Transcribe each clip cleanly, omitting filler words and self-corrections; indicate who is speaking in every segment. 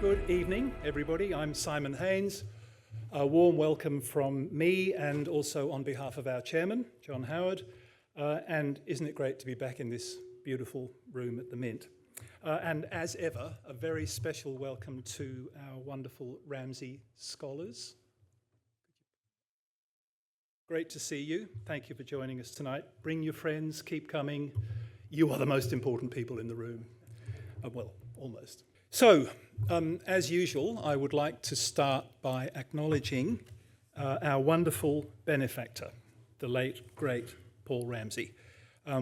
Speaker 1: Good evening, everybody. I'm Simon Haynes. A warm welcome from me and also on behalf of our chairman, John Howard. And isn't it great to be back in this beautiful room at the Mint? And as ever, a very special welcome to our wonderful Ramsay scholars. Great to see you. Thank you for joining us tonight. Bring your friends, keep coming. You are the most important people in the room. Well, almost. So, as usual, I would like to start by acknowledging our wonderful benefactor, the late, great Paul Ramsay.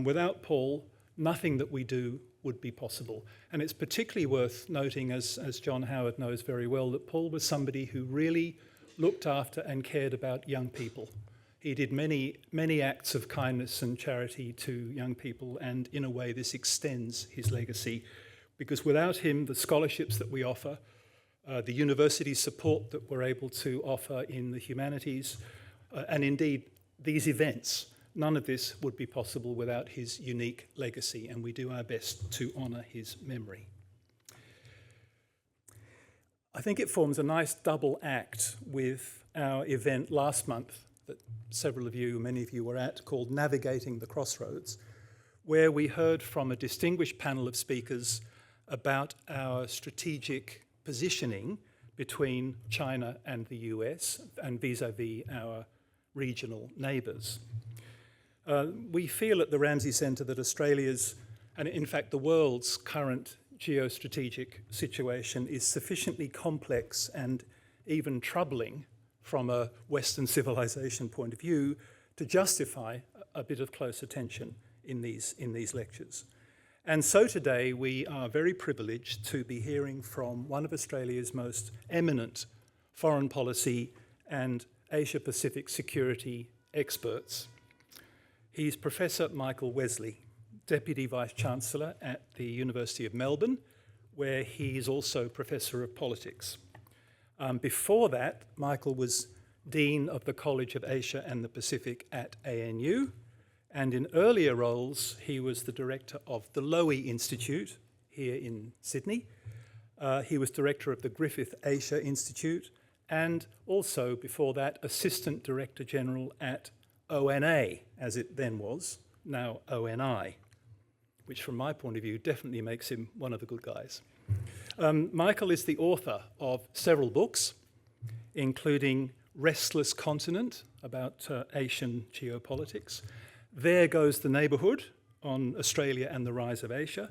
Speaker 1: Without Paul, nothing that we do would be possible. And it's particularly worth noting, as John Howard knows very well, that Paul was somebody who really looked after and cared about young people. He did many, many acts of kindness and charity to young people, and in a way this extends his legacy. Because without him, the scholarships that we offer, the university support that we're able to offer in the humanities, and indeed these events, none of this would be possible without his unique legacy, and we do our best to honour his memory. I think it forms a nice double act with our event last month that many of you were at, called Navigating the Crossroads, where we heard from a distinguished panel of speakers about our strategic positioning between China and the US and vis-à-vis our regional neighbours. We feel at the Ramsay Centre that Australia's, and in fact the world's, current geostrategic situation is sufficiently complex and even troubling from a Western civilization point of view to justify a bit of close attention in these lectures. And so today we are very privileged to be hearing from one of Australia's most eminent foreign policy and Asia-Pacific security experts. He's Professor Michael Wesley, Deputy Vice-Chancellor at the University of Melbourne, where he is also Professor of Politics. Before that, Michael was Dean of the College of Asia and the Pacific at ANU, and in earlier roles, he was the director of the Lowy Institute here in Sydney. He was director of the Griffith Asia Institute, and also, before that, Assistant Director General at ONA, as it then was, now ONI, which from my point of view definitely makes him one of the good guys. Michael is the author of several books, including Restless Continent, about Asian geopolitics, There Goes the Neighbourhood, on Australia and the Rise of Asia,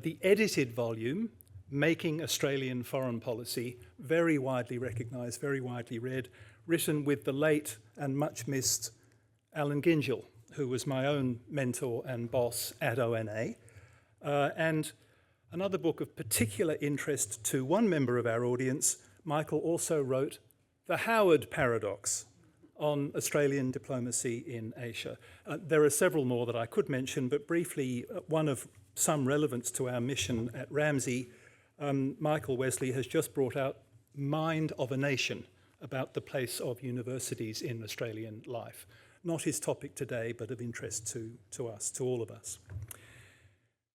Speaker 1: the edited volume, Making Australian Foreign Policy, very widely recognised, very widely read, written with the late and much missed Alan Gyngell, who was my own mentor and boss at ONA, and another book of particular interest to one member of our audience. Michael also wrote The Howard Paradox, on Australian diplomacy in Asia. There are several more that I could mention, but briefly, one of some relevance to our mission at Ramsay, Michael Wesley has just brought out Mind of a Nation, about the place of universities in Australian life. Not his topic today, but of interest to us, to all of us.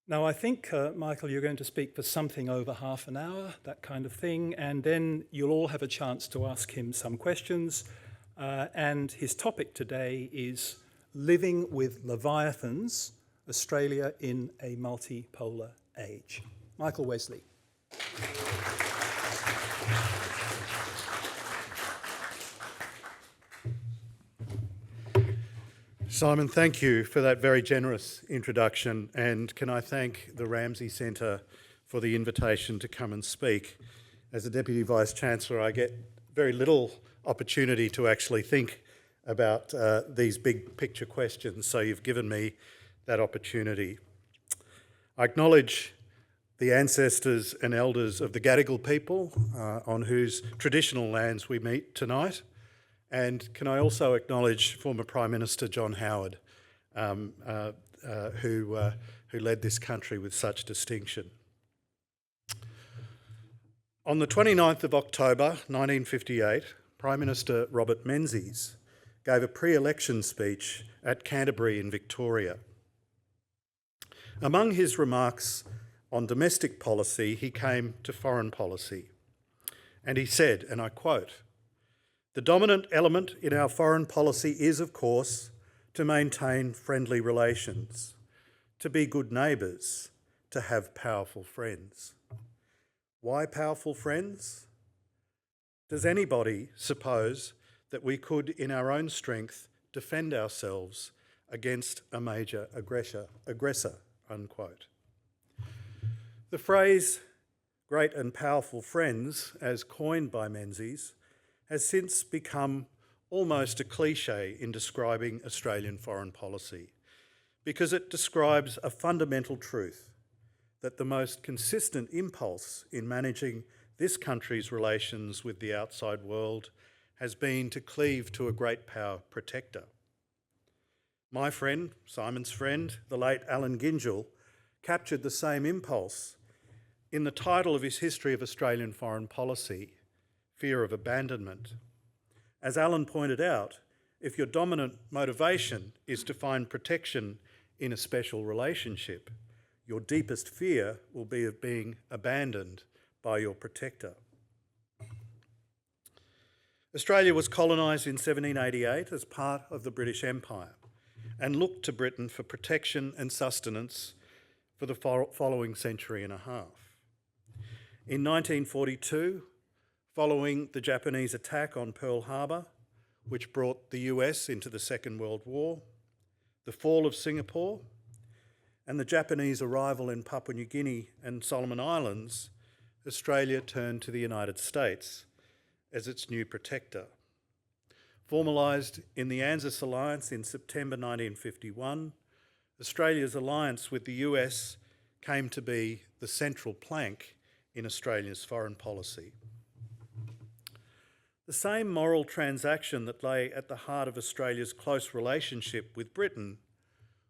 Speaker 1: Now, I think, Michael, you're going to speak for something over half an hour, that kind of thing, and then you'll all have a chance to ask him some questions. And his topic today is Living with Leviathans, Australia in a Multipolar Age. Michael Wesley.
Speaker 2: Simon, thank you for that very generous introduction, and can I thank the Ramsay Centre for the invitation to come and speak. As a Deputy Vice-Chancellor, I get very little opportunity to actually think about these big picture questions, so you've given me that opportunity. I acknowledge the ancestors and elders of the Gadigal people on whose traditional lands we meet tonight, and can I also acknowledge former Prime Minister John Howard, who led this country with such distinction. On the 29th of October 1958, Prime Minister Robert Menzies gave a pre-election speech at Canterbury in Victoria. Among his remarks on domestic policy, he came to foreign policy. And he said, and I quote, "The dominant element in our foreign policy is, of course, to maintain friendly relations, to be good neighbours, to have powerful friends." Why powerful friends? Does anybody suppose that we could, in our own strength, defend ourselves against a major aggressor, unquote. The phrase great and powerful friends, as coined by Menzies, has since become almost a cliche in describing Australian foreign policy, because it describes a fundamental truth, that the most consistent impulse in managing this country's relations with the outside world has been to cleave to a great power protector. My friend, Simon's friend, the late Alan Gyngell, captured the same impulse in the title of his History of Australian Foreign Policy, Fear of Abandonment. As Alan pointed out, if your dominant motivation is to find protection in a special relationship, your deepest fear will be of being abandoned by your protector. Australia was colonised in 1788 as part of the British Empire and looked to Britain for protection and sustenance for the following century and a half. In 1942, following the Japanese attack on Pearl Harbor, which brought the US into the Second World War, the fall of Singapore, and the Japanese arrival in Papua New Guinea and Solomon Islands, Australia turned to the United States as its new protector. Formalised in the ANZUS Alliance in September 1951, Australia's alliance with the US came to be the central plank in Australia's foreign policy. The same moral transaction that lay at the heart of Australia's close relationship with Britain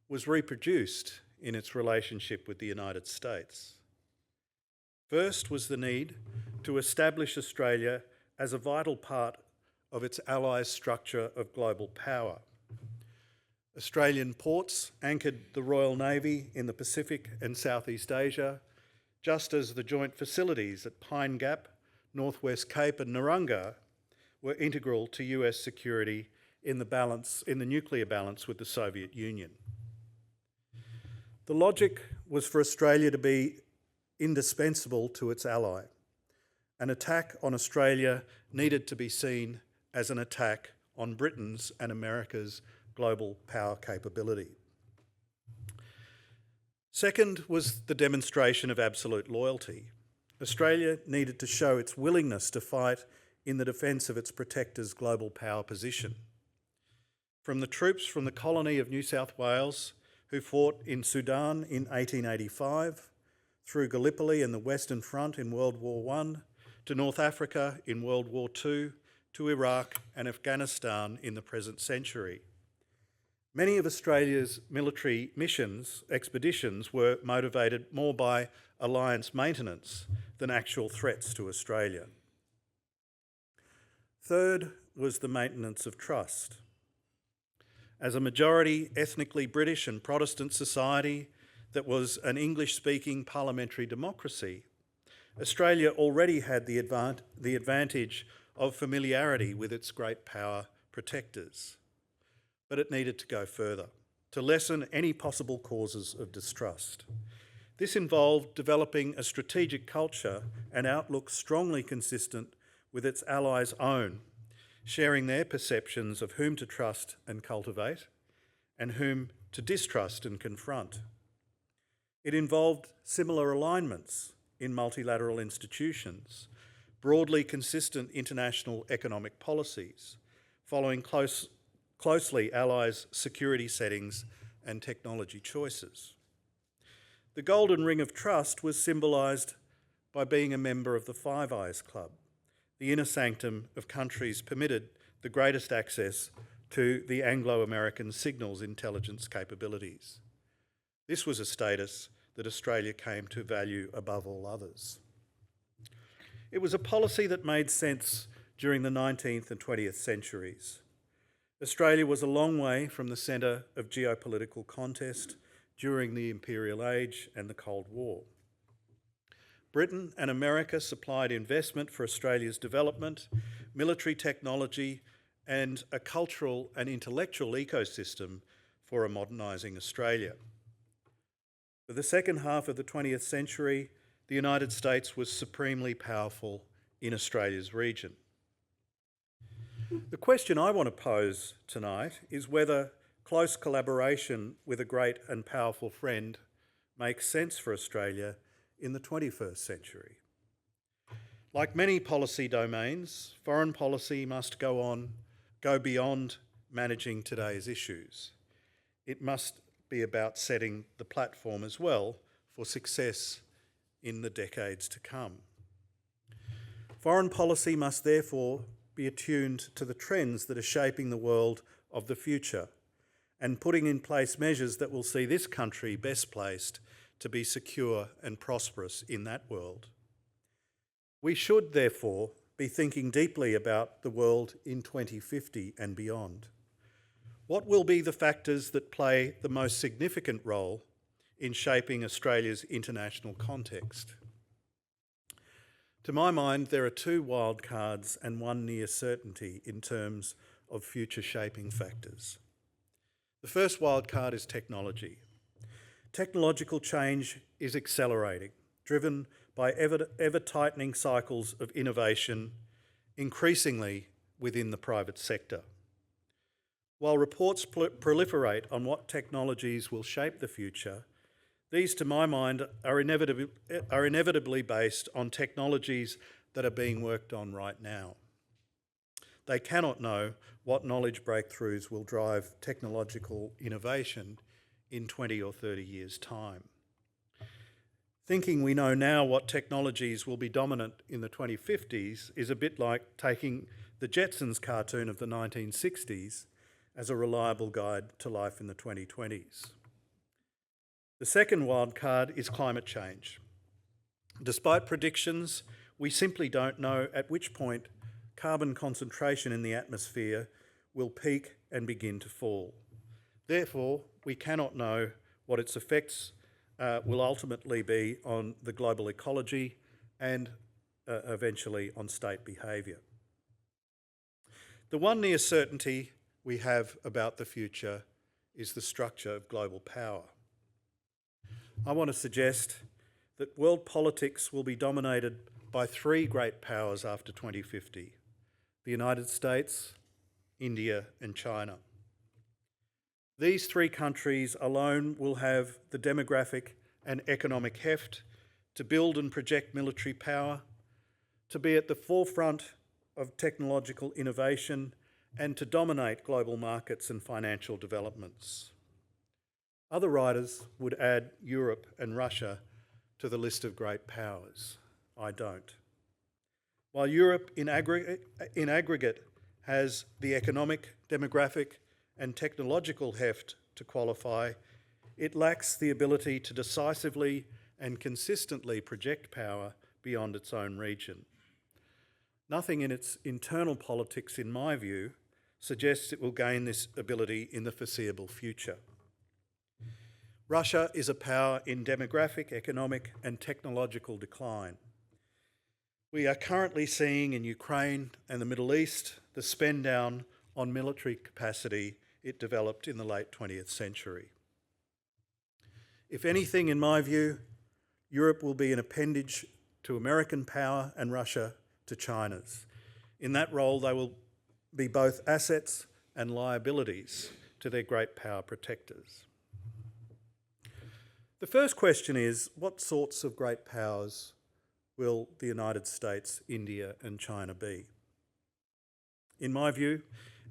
Speaker 2: was reproduced in its relationship with the United States. First was the need to establish Australia as a vital part of its allies' structure of global power. Australian ports anchored the Royal Navy in the Pacific and Southeast Asia, just as the joint facilities at Pine Gap, Northwest Cape and Narungga were integral to US security in the nuclear balance with the Soviet Union. The logic was for Australia to be indispensable to its ally. An attack on Australia needed to be seen as an attack on Britain's and America's global power capability. Second was the demonstration of absolute loyalty. Australia needed to show its willingness to fight in the defence of its protector's global power position. From the troops from the colony of New South Wales who fought in Sudan in 1885, through Gallipoli and the Western Front in World War I, to North Africa in World War II, to Iraq and Afghanistan in the present century. Many of Australia's military expeditions were motivated more by alliance maintenance than actual threats to Australia. Third was the maintenance of trust. As a majority ethnically British and Protestant society that was an English-speaking parliamentary democracy, Australia already had the advantage of familiarity with its great power protectors. But it needed to go further, to lessen any possible causes of distrust. This involved developing a strategic culture and outlook strongly consistent with its allies' own, sharing their perceptions of whom to trust and cultivate and whom to distrust and confront. It involved similar alignments in multilateral institutions, broadly consistent international economic policies, following closely allies' security settings and technology choices. The golden ring of trust was symbolised by being a member of the Five Eyes Club, the inner sanctum of countries permitted the greatest access to the Anglo-American signals intelligence capabilities. This was a status that Australia came to value above all others. It was a policy that made sense during the 19th and 20th centuries. Australia was a long way from the centre of geopolitical contest during the Imperial Age and the Cold War. Britain and America supplied investment for Australia's development, military technology, and a cultural and intellectual ecosystem for a modernising Australia. For the second half of the 20th century, the United States was supremely powerful in Australia's region. The question I want to pose tonight is whether close collaboration with a great and powerful friend makes sense for Australia in the 21st century. Like many policy domains, foreign policy must go beyond managing today's issues. It must be about setting the platform as well for success in the decades to come. Foreign policy must therefore be attuned to the trends that are shaping the world of the future and putting in place measures that will see this country best placed to be secure and prosperous in that world. We should therefore be thinking deeply about the world in 2050 and beyond. What will be the factors that play the most significant role in shaping Australia's international context? To my mind, there are two wildcards and one near certainty in terms of future shaping factors. The first wildcard is technology. Technological change is accelerating, driven by ever-tightening cycles of innovation, increasingly within the private sector. While reports proliferate on what technologies will shape the future, these, to my mind, are inevitably based on technologies that are being worked on right now. They cannot know what knowledge breakthroughs will drive technological innovation in 20 or 30 years' time. Thinking we know now what technologies will be dominant in the 2050s is a bit like taking the Jetsons cartoon of the 1960s as a reliable guide to life in the 2020s. The second wildcard is climate change. Despite predictions, we simply don't know at which point carbon concentration in the atmosphere will peak and begin to fall. Therefore, we cannot know what its effects will ultimately be on the global ecology and eventually on state behaviour. The one near certainty we have about the future is the structure of global power. I want to suggest that world politics will be dominated by three great powers after 2050: the United States, India, and China. These three countries alone will have the demographic and economic heft to build and project military power, to be at the forefront of technological innovation, and to dominate global markets and financial developments. Other writers would add Europe and Russia to the list of great powers. I don't. While Europe in aggregate has the economic, demographic, and technological heft to qualify, it lacks the ability to decisively and consistently project power beyond its own region. Nothing in its internal politics, in my view, suggests it will gain this ability in the foreseeable future. Russia is a power in demographic, economic, and technological decline. We are currently seeing in Ukraine and the Middle East the spend down on military capacity it developed in the late 20th century. If anything, in my view, Europe will be an appendage to American power and Russia to China's. In that role, they will be both assets and liabilities to their great power protectors. The first question is, what sorts of great powers will the United States, India, and China be? In my view,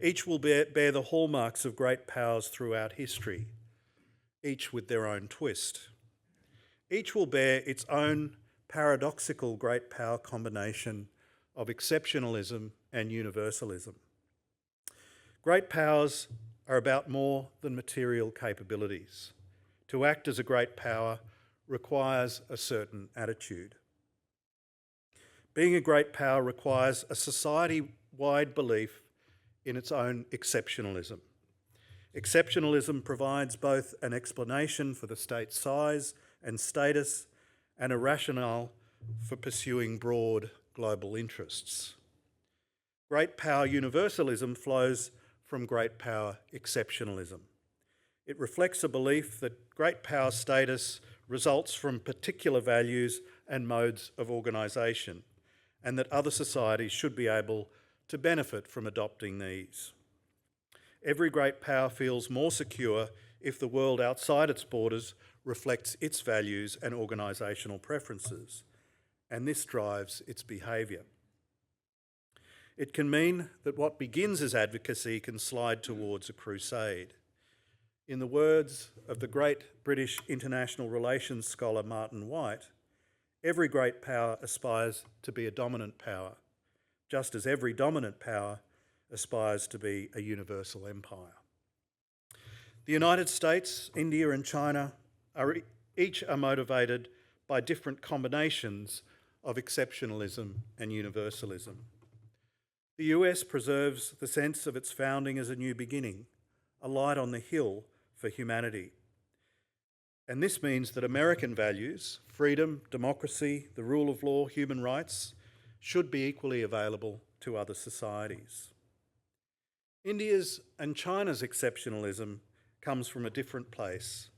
Speaker 2: each will bear the hallmarks of great powers throughout history, each with their own twist. Each will bear its own paradoxical great power combination of exceptionalism and universalism. Great powers are about more than material capabilities. To act as a great power requires a certain attitude. Being a great power requires a society-wide belief in its own exceptionalism. Exceptionalism provides both an explanation for the state's size and status and a rationale for pursuing broad global interests. Great power universalism flows from great power exceptionalism. It reflects a belief that great power status results from particular values and modes of organisation, and that other societies should be able to benefit from adopting these. Every great power feels more secure if the world outside its borders reflects its values and organisational preferences, and this drives its behaviour. It can mean that what begins as advocacy can slide towards a crusade. In the words of the great British international relations scholar Martin White, every great power aspires to be a dominant power, just as every dominant power aspires to be a universal empire. The United States, India and China are each motivated by different combinations of exceptionalism and universalism. The US preserves the sense of its founding as a new beginning, a light on the hill for humanity. And this means that American values, freedom, democracy, the rule of law, human rights, should be equally available to other societies. India's and China's exceptionalism comes from a different place.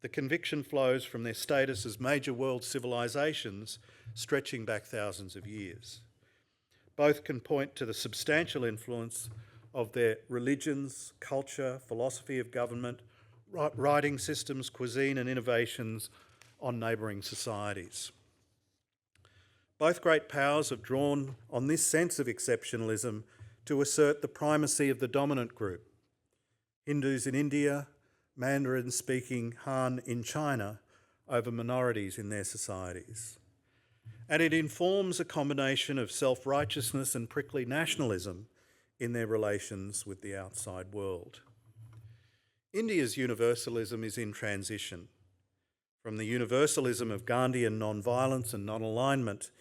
Speaker 2: The conviction flows from their status as major world civilizations stretching back thousands of years. Both can point to the substantial influence of their religions, culture, philosophy of government, writing systems, cuisine and innovations on neighbouring societies. Both great powers have drawn on this sense of exceptionalism to assert the primacy of the dominant group. Hindus in India, Mandarin-speaking Han in China, over minorities in their societies. And it informs a combination of self-righteousness and prickly nationalism in their relations with the outside world. India's universalism is in transition from the universalism of Gandhian non-violence and non-alignment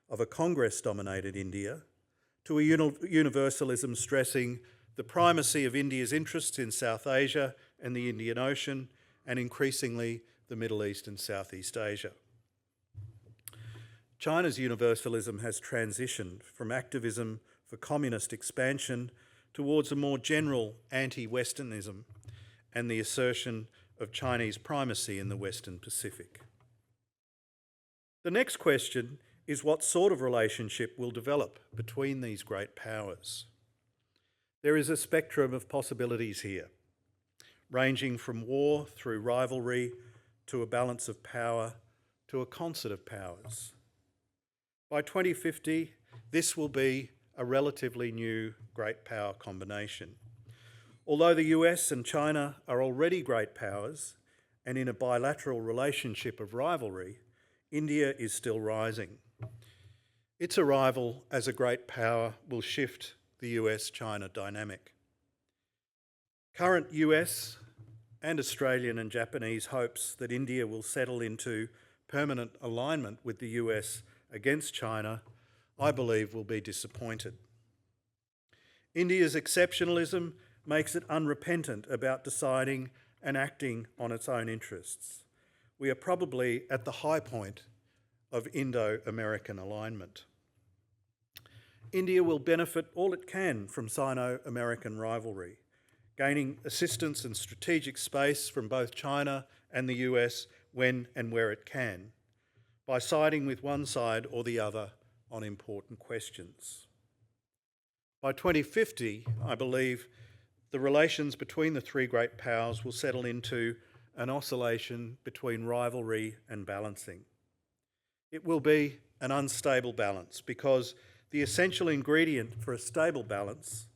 Speaker 2: of a Congress-dominated India to a universalism stressing the primacy of India's interests in South Asia and the Indian Ocean, and increasingly the Middle East and Southeast Asia. China's universalism has transitioned from activism for communist expansion towards a more general anti-Westernism and the assertion of Chinese primacy in the Western Pacific. The next question is what sort of relationship will develop between these great powers. There is a spectrum of possibilities here, ranging from war through rivalry to a balance of power to a concert of powers. By 2050, this will be a relatively new great power combination. Although the US and China are already great powers and in a bilateral relationship of rivalry, India is still rising. Its arrival as a great power will shift the US-China dynamic. Current US and Australian and Japanese hopes that India will settle into permanent alignment with the US against China, I believe, will be disappointed. India's exceptionalism makes it unrepentant about deciding and acting on its own interests. We are probably at the high point of Indo-American alignment. India will benefit all it can from Sino-American rivalry, gaining assistance and strategic space from both China and the US when and where it can, by siding with one side or the other on important questions. By 2050, I believe the relations between the three great powers will settle into an oscillation between rivalry and balancing. It will be an unstable balance because the essential ingredient for a stable balance,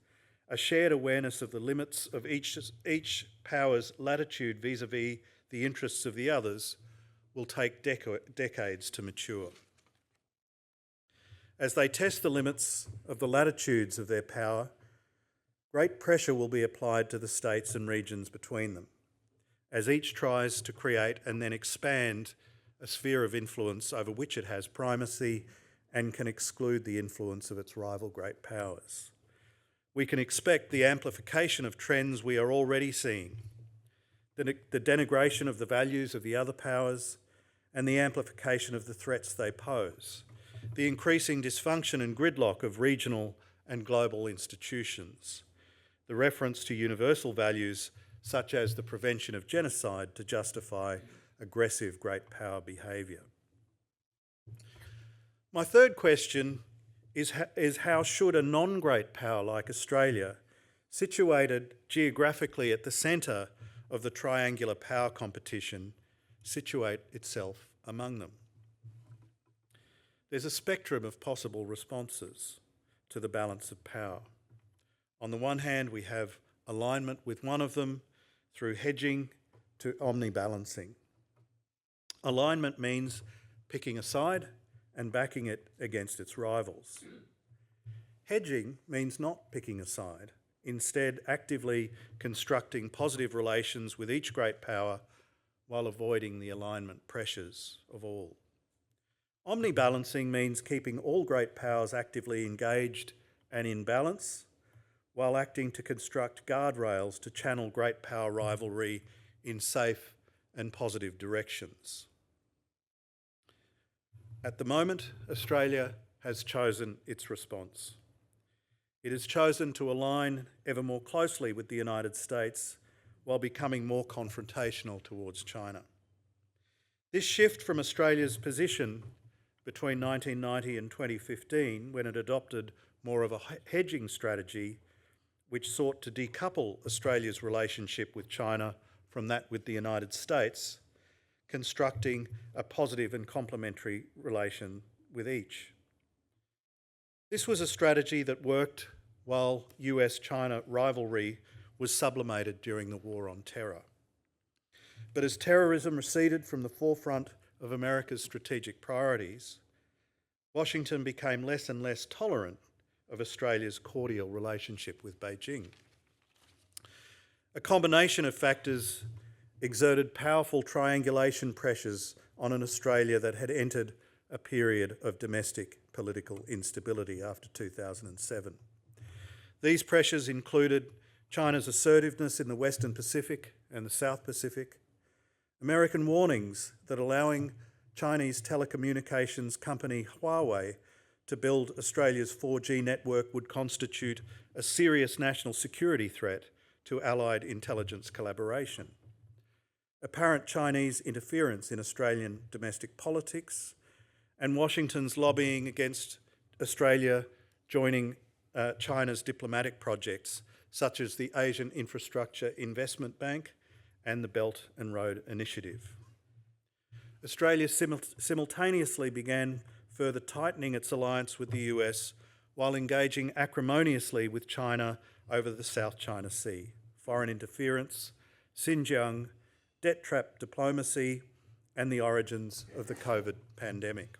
Speaker 2: a shared awareness of the limits of each power's latitude vis-à-vis the interests of the others, will take decades to mature. As they test the limits of the latitudes of their power, great pressure will be applied to the states and regions between them, as each tries to create and then expand a sphere of influence over which it has primacy and can exclude the influence of its rival great powers. We can expect the amplification of trends we are already seeing, the denigration of the values of the other powers, and the amplification of the threats they pose, the increasing dysfunction and gridlock of regional and global institutions, the reference to universal values such as the prevention of genocide to justify aggressive great power behaviour. My third question is how should a non-great power like Australia, situated geographically at the centre of the triangular power competition, situate itself among them? There's a spectrum of possible responses to the balance of power. On the one hand, we have alignment with one of them through hedging to omnibalancing. Alignment means picking a side and backing it against its rivals. Hedging means not picking a side, instead actively constructing positive relations with each great power while avoiding the alignment pressures of all. Omnibalancing means keeping all great powers actively engaged and in balance, while acting to construct guardrails to channel great power rivalry in safe and positive directions. At the moment, Australia has chosen its response. It has chosen to align ever more closely with the United States while becoming more confrontational towards China. This shift from Australia's position between 1990 and 2015, when it adopted more of a hedging strategy which sought to decouple Australia's relationship with China from that with the United States, constructing a positive and complementary relation with each. This was a strategy that worked while US-China rivalry was sublimated during the War on Terror. But as terrorism receded from the forefront of America's strategic priorities, Washington became less and less tolerant of Australia's cordial relationship with Beijing. A combination of factors exerted powerful triangulation pressures on an Australia that had entered a period of domestic political instability after 2007. These pressures included China's assertiveness in the Western Pacific and the South Pacific, American warnings that allowing Chinese telecommunications company Huawei to build Australia's 4G network would constitute a serious national security threat to Allied intelligence collaboration, apparent Chinese interference in Australian domestic politics, and Washington's lobbying against Australia joining China's diplomatic projects, such as the Asian Infrastructure Investment Bank and the Belt and Road Initiative. Australia simultaneously began further tightening its alliance with the US while engaging acrimoniously with China over the South China Sea, foreign interference, Xinjiang, debt trap diplomacy, and the origins of the COVID pandemic.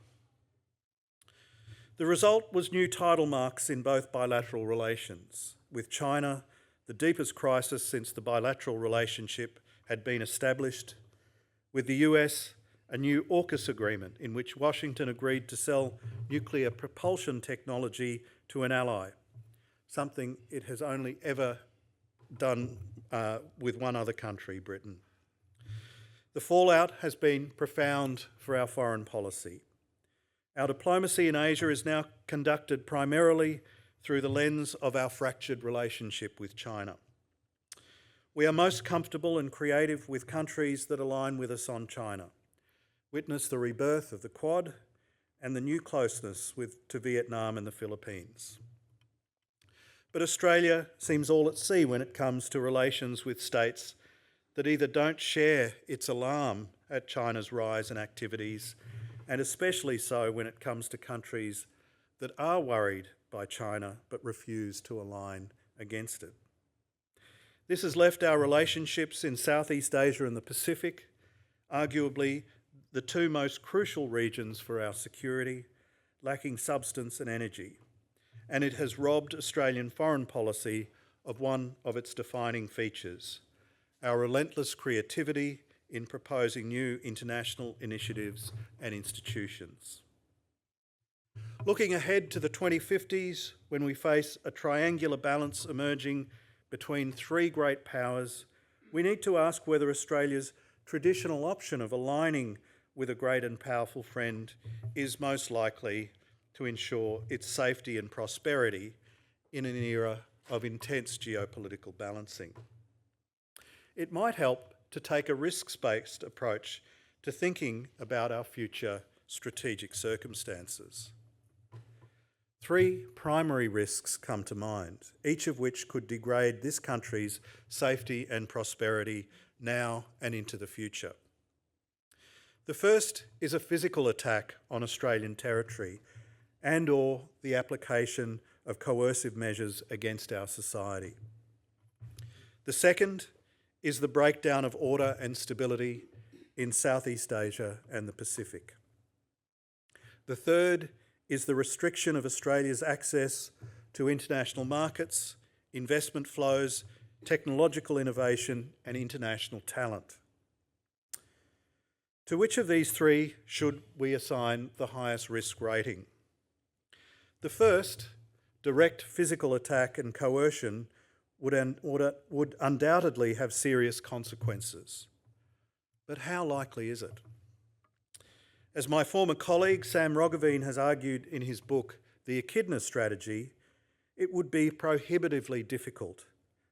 Speaker 2: The result was new tidal marks in both bilateral relations. With China, the deepest crisis since the bilateral relationship had been established. With the US, a new AUKUS agreement in which Washington agreed to sell nuclear propulsion technology to an ally, something it has only ever done with one other country, Britain. The fallout has been profound for our foreign policy. Our diplomacy in Asia is now conducted primarily through the lens of our fractured relationship with China. We are most comfortable and creative with countries that align with us on China. Witness the rebirth of the Quad and the new closeness to Vietnam and the Philippines. But Australia seems all at sea when it comes to relations with states that either don't share its alarm at China's rise and activities, and especially so when it comes to countries that are worried by China but refuse to align against it. This has left our relationships in Southeast Asia and the Pacific, arguably the two most crucial regions for our security, lacking substance and energy, and it has robbed Australian foreign policy of one of its defining features, our relentless creativity in proposing new international initiatives and institutions. Looking ahead to the 2050s, when we face a triangular balance emerging between three great powers, we need to ask whether Australia's traditional option of aligning with a great and powerful friend is most likely to ensure its safety and prosperity in an era of intense geopolitical balancing. It might help to take a risks-based approach to thinking about our future strategic circumstances. Three primary risks come to mind, each of which could degrade this country's safety and prosperity now and into the future. The first is a physical attack on Australian territory and/or the application of coercive measures against our society. The second is the breakdown of order and stability in Southeast Asia and the Pacific. The third is the restriction of Australia's access to international markets, investment flows, technological innovation and international talent. To which of these three should we assign the highest risk rating? The first, direct physical attack and coercion, would undoubtedly have serious consequences. But how likely is it? As my former colleague Sam Roggeveen has argued in his book, The Echidna Strategy, it would be prohibitively difficult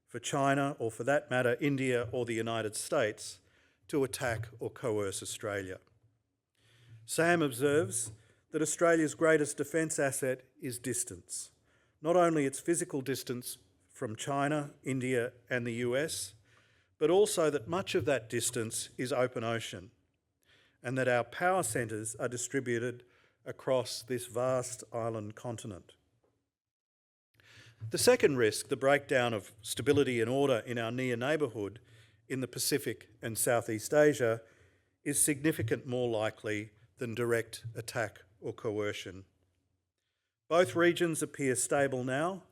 Speaker 2: for China, or for that matter, India or the United States, to attack or coerce Australia. Sam observes that Australia's greatest defence asset is distance, not only its physical distance from China, India and the US, but also that much of that distance is open ocean and that our power centres are distributed across this vast island continent. The second risk, the breakdown of stability and order in our near neighbourhood in the Pacific and Southeast Asia, is significantly more likely than direct attack or coercion. Both regions appear stable now,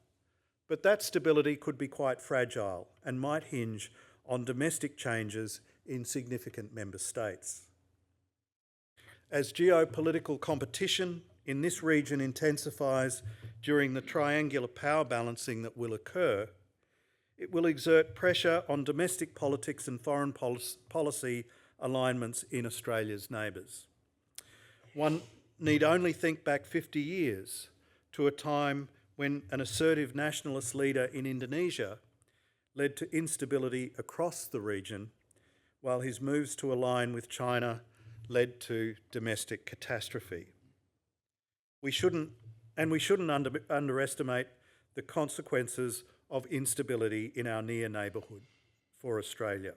Speaker 2: but that stability could be quite fragile and might hinge on domestic changes in significant member states. As geopolitical competition in this region intensifies during the triangular power balancing that will occur, it will exert pressure on domestic politics and foreign policy alignments in Australia's neighbours. One need only think back 50 years to a time when an assertive nationalist leader in Indonesia led to instability across the region, while his moves to align with China led to domestic catastrophe. We shouldn't underestimate the consequences of instability in our near neighbourhood for Australia.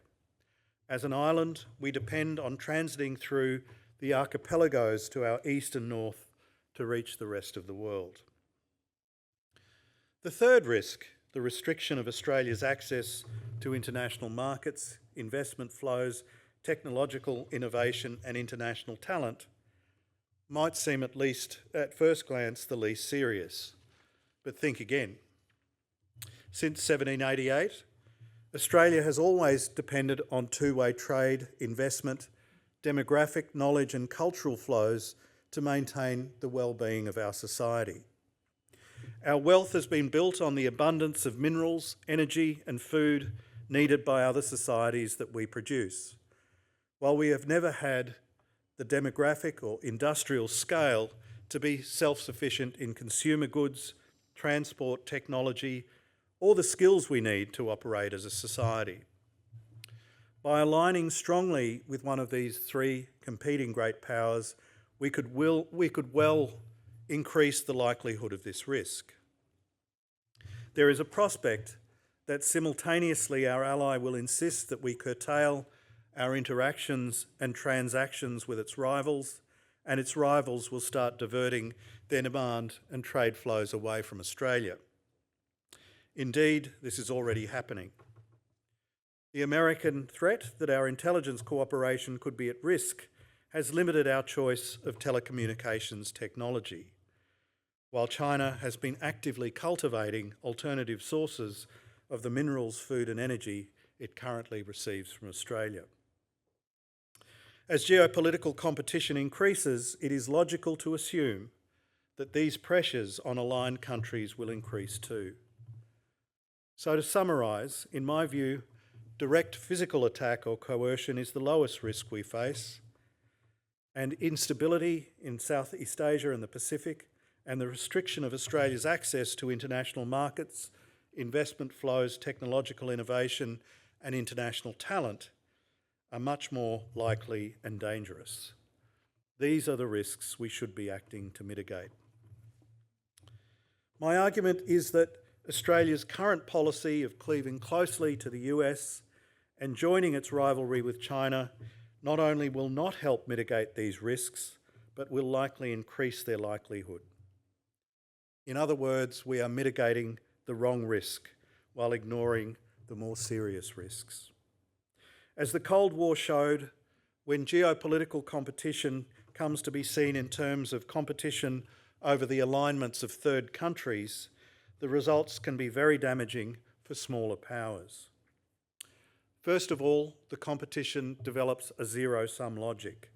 Speaker 2: As an island, we depend on transiting through the archipelagos to our east and north to reach the rest of the world. The third risk, the restriction of Australia's access to international markets, investment flows, technological innovation and international talent, might seem at first glance the least serious. But think again. Since 1788, Australia has always depended on two-way trade, investment, demographic knowledge and cultural flows to maintain the well-being of our society. Our wealth has been built on the abundance of minerals, energy and food needed by other societies that we produce. While we have never had the demographic or industrial scale to be self-sufficient in consumer goods, transport, technology, or the skills we need to operate as a society. By aligning strongly with one of these three competing great powers, we could well increase the likelihood of this risk. There is a prospect that simultaneously our ally will insist that we curtail our interactions and transactions with its rivals, and its rivals will start diverting their demand and trade flows away from Australia. Indeed, this is already happening. The American threat that our intelligence cooperation could be at risk has limited our choice of telecommunications technology, while China has been actively cultivating alternative sources of the minerals, food and energy it currently receives from Australia. As geopolitical competition increases, it is logical to assume that these pressures on aligned countries will increase too. So to summarise, in my view, direct physical attack or coercion is the lowest risk we face, and instability in Southeast Asia and the Pacific, and the restriction of Australia's access to international markets, investment flows, technological innovation, and international talent are much more likely and dangerous. These are the risks we should be acting to mitigate. My argument is that Australia's current policy of cleaving closely to the US and joining its rivalry with China not only will not help mitigate these risks, but will likely increase their likelihood. In other words, we are mitigating the wrong risk while ignoring the more serious risks. As the Cold War showed, when geopolitical competition comes to be seen in terms of competition over the alignments of third countries, the results can be very damaging for smaller powers. First of all, the competition develops a zero-sum logic.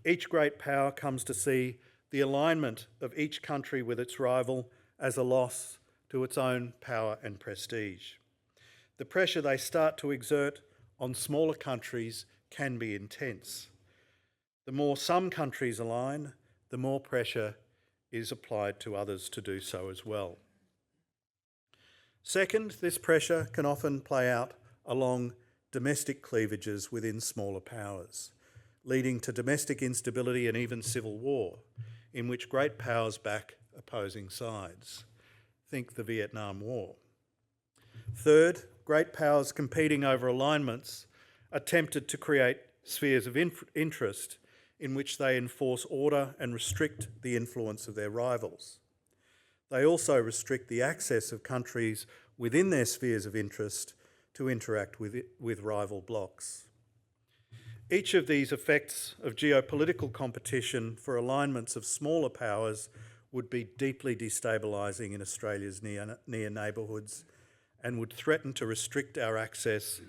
Speaker 2: Each great power comes to see the alignment of each country with its rival as a loss to its own power and prestige. The pressure they start to exert on smaller countries can be intense. The more some countries align, the more pressure is applied to others to do so as well. Second, this pressure can often play out along domestic cleavages within smaller powers, leading to domestic instability and even civil war, in which great powers back opposing sides. Think the Vietnam War. Third, great powers competing over alignments are tempted to create spheres of interest in which they enforce order and restrict the influence of their rivals. They also restrict the access of countries within their spheres of interest to interact with rival blocs. Each of these effects of geopolitical competition for alignments of smaller powers would be deeply destabilising in Australia's near neighbourhoods and would threaten to restrict our access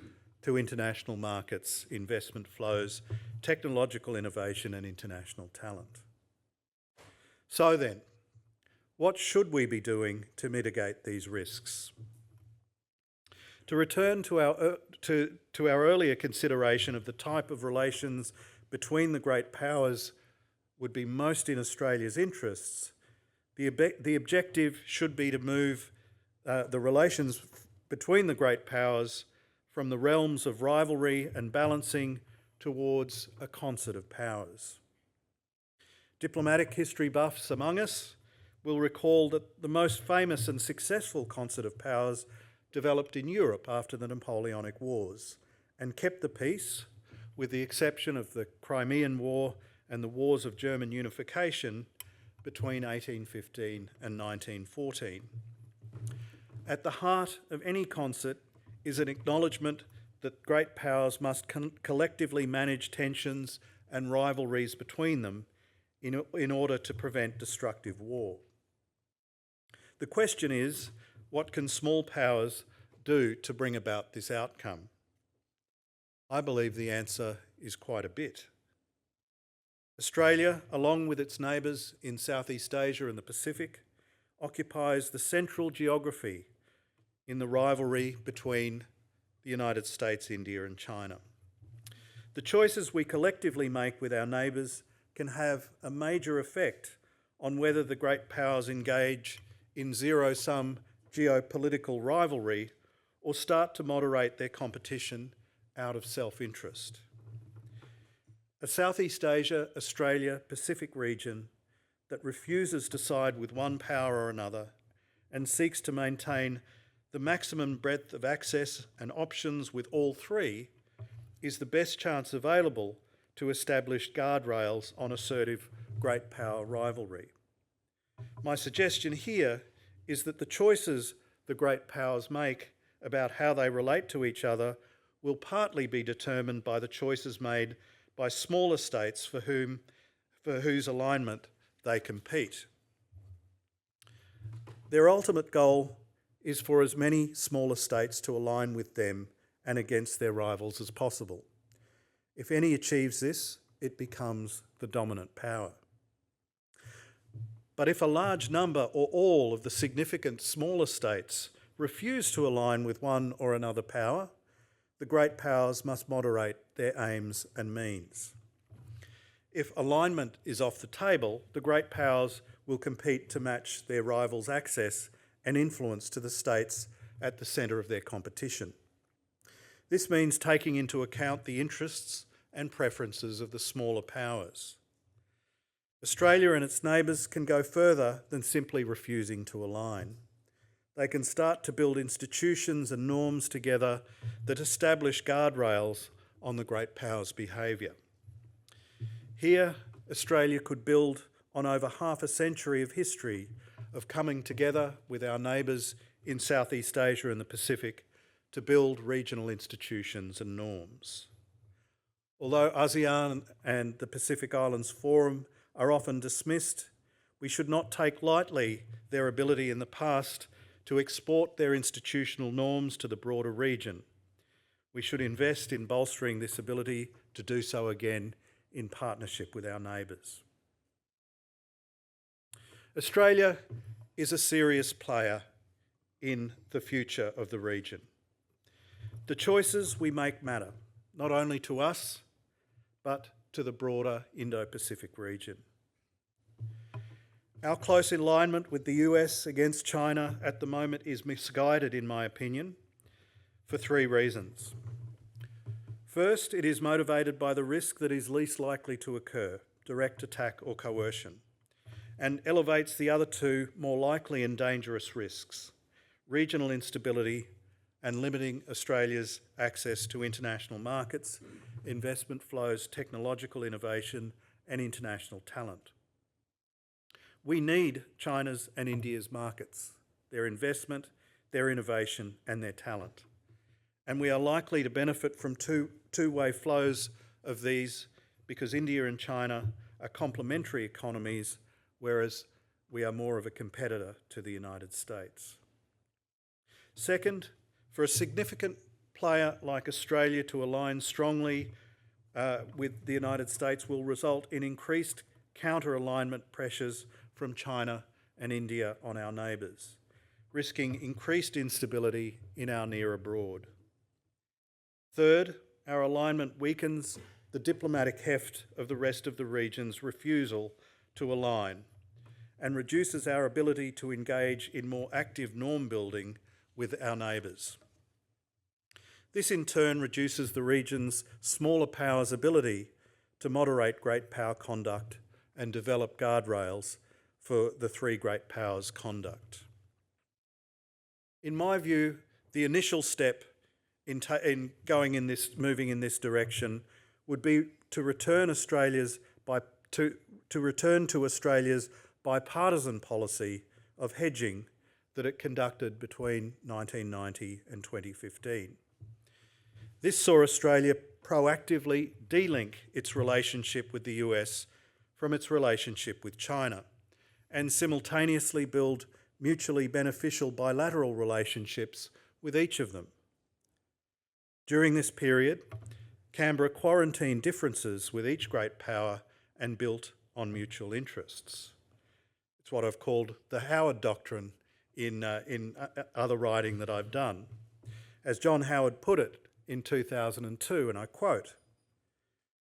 Speaker 2: to international markets, investment flows, technological innovation and international talent. So then, what should we be doing to mitigate these risks? To return to our earlier consideration of the type of relations between the great powers would be most in Australia's interests, the objective should be to move the relations between the great powers from the realms of rivalry and balancing towards a concert of powers. Diplomatic history buffs among us will recall that the most famous and successful concert of powers developed in Europe after the Napoleonic Wars and kept the peace, with the exception of the Crimean War and the wars of German unification between 1815 and 1914. At the heart of any concert is an acknowledgement that great powers must collectively manage tensions and rivalries between them in order to prevent destructive war. The question is, what can small powers do to bring about this outcome? I believe the answer is quite a bit. Australia, along with its neighbours in Southeast Asia and the Pacific, occupies the central geography in the rivalry between the United States, India and China. The choices we collectively make with our neighbours can have a major effect on whether the great powers engage in zero-sum geopolitical rivalry or start to moderate their competition out of self-interest. A Southeast Asia, Australia, Pacific region that refuses to side with one power or another and seeks to maintain the maximum breadth of access and options with all three is the best chance available to establish guardrails on assertive great power rivalry. My suggestion here is that the choices the great powers make about how they relate to each other will partly be determined by the choices made by smaller states for whose alignment they compete. Their ultimate goal is for as many smaller states to align with them and against their rivals as possible. If any achieves this, it becomes the dominant power. But if a large number or all of the significant smaller states refuse to align with one or another power, the great powers must moderate their aims and means. If alignment is off the table, the great powers will compete to match their rivals' access and influence to the states at the centre of their competition. This means taking into account the interests and preferences of the smaller powers. Australia and its neighbours can go further than simply refusing to align. They can start to build institutions and norms together that establish guardrails on the great powers' behaviour. Here, Australia could build on over half a century of history of coming together with our neighbours in Southeast Asia and the Pacific to build regional institutions and norms. Although ASEAN and the Pacific Islands Forum are often dismissed, we should not take lightly their ability in the past to export their institutional norms to the broader region. We should invest in bolstering this ability to do so again in partnership with our neighbours. Australia is a serious player in the future of the region. The choices we make matter, not only to us, but to the broader Indo-Pacific region. Our close alignment with the US against China at the moment is misguided, in my opinion, for three reasons. First, it is motivated by the risk that is least likely to occur, direct attack or coercion, and elevates the other two more likely and dangerous risks, regional instability and limiting Australia's access to international markets, investment flows, technological innovation and international talent. We need China's and India's markets, their investment, their innovation and their talent. And we are likely to benefit from two-way flows of these because India and China are complementary economies, whereas we are more of a competitor to the United States. Second, for a significant player like Australia to align strongly with the United States will result in increased counter-alignment pressures from China and India on our neighbours, risking increased instability in our near abroad. Third, our alignment weakens the diplomatic heft of the rest of the region's refusal to align and reduces our ability to engage in more active norm building with our neighbours. This in turn reduces the region's smaller powers' ability to moderate great power conduct and develop guardrails for the three great powers' conduct. In my view, the initial step in moving in this direction would be to return to Australia's bipartisan policy of hedging that it conducted between 1990 and 2015. This saw Australia proactively de-link its relationship with the US from its relationship with China and simultaneously build mutually beneficial bilateral relationships with each of them. During this period, Canberra quarantined differences with each great power and built on mutual interests. It's what I've called the Howard Doctrine in other writing that I've done. As John Howard put it in 2002, and I quote,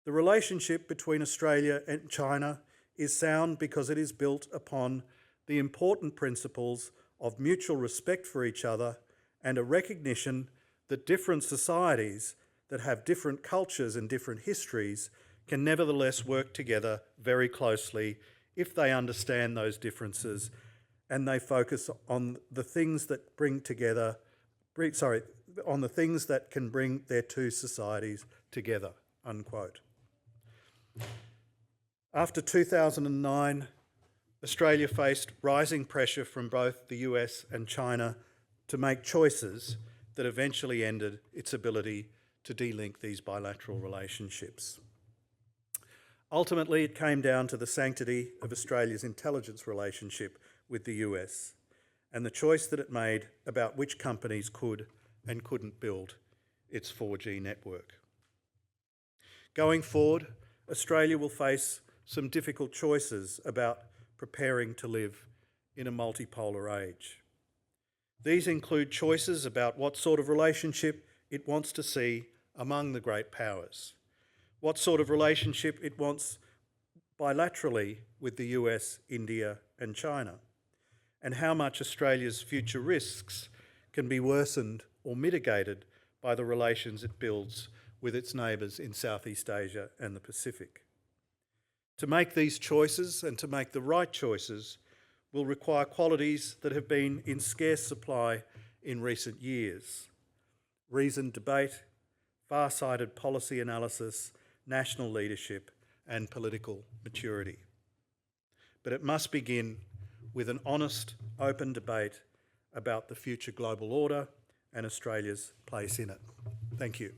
Speaker 2: "The relationship between Australia and China is sound because it is built upon the important principles of mutual respect for each other and a recognition that different societies that have different cultures and different histories can nevertheless work together very closely if they understand those differences and they focus on the things that can bring their two societies together," unquote. After 2009, Australia faced rising pressure from both the US and China to make choices that eventually ended its ability to de-link these bilateral relationships. Ultimately, it came down to the sanctity of Australia's intelligence relationship with the US and the choice that it made about which companies could and couldn't build its 4G network. Going forward, Australia will face some difficult choices about preparing to live in a multipolar age. These include choices about what sort of relationship it wants to see among the great powers, what sort of relationship it wants bilaterally with the US, India and China, and how much Australia's future risks can be worsened or mitigated by the relations it builds with its neighbours in Southeast Asia and the Pacific. To make these choices and to make the right choices will require qualities that have been in scarce supply in recent years: reasoned debate, far-sighted policy analysis, national leadership and political maturity. But it must begin with an honest, open debate about the future global order and Australia's place in it. Thank you.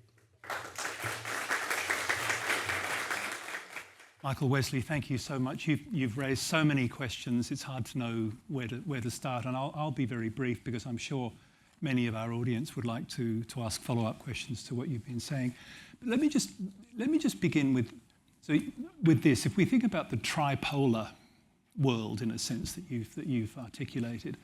Speaker 1: Michael, Wesley, thank you so much. You've raised so many questions, it's hard to know where to start. And I'll be very brief because I'm sure many of our audience would like to ask follow-up questions to what you've been saying. But let me just begin with this. If we think about the tripolar world, in a sense, that you've articulated,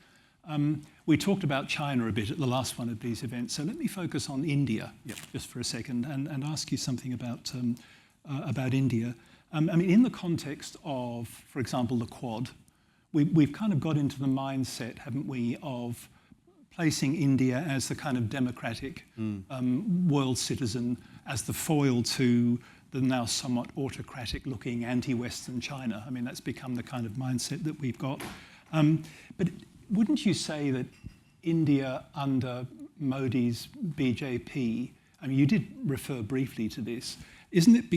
Speaker 1: we talked about China a bit at the last one of these events. So let me focus on India just for a second and ask you something about India. I mean, in the context of, for example, the Quad, we've kind of got into the mindset, haven't we, of placing India as the kind of democratic world citizen, as the foil to the now somewhat autocratic-looking anti-Western China. I mean, that's become the kind of mindset that we've got. But wouldn't you say that India under Modi's BJP, I mean, you did refer briefly to this, isn't it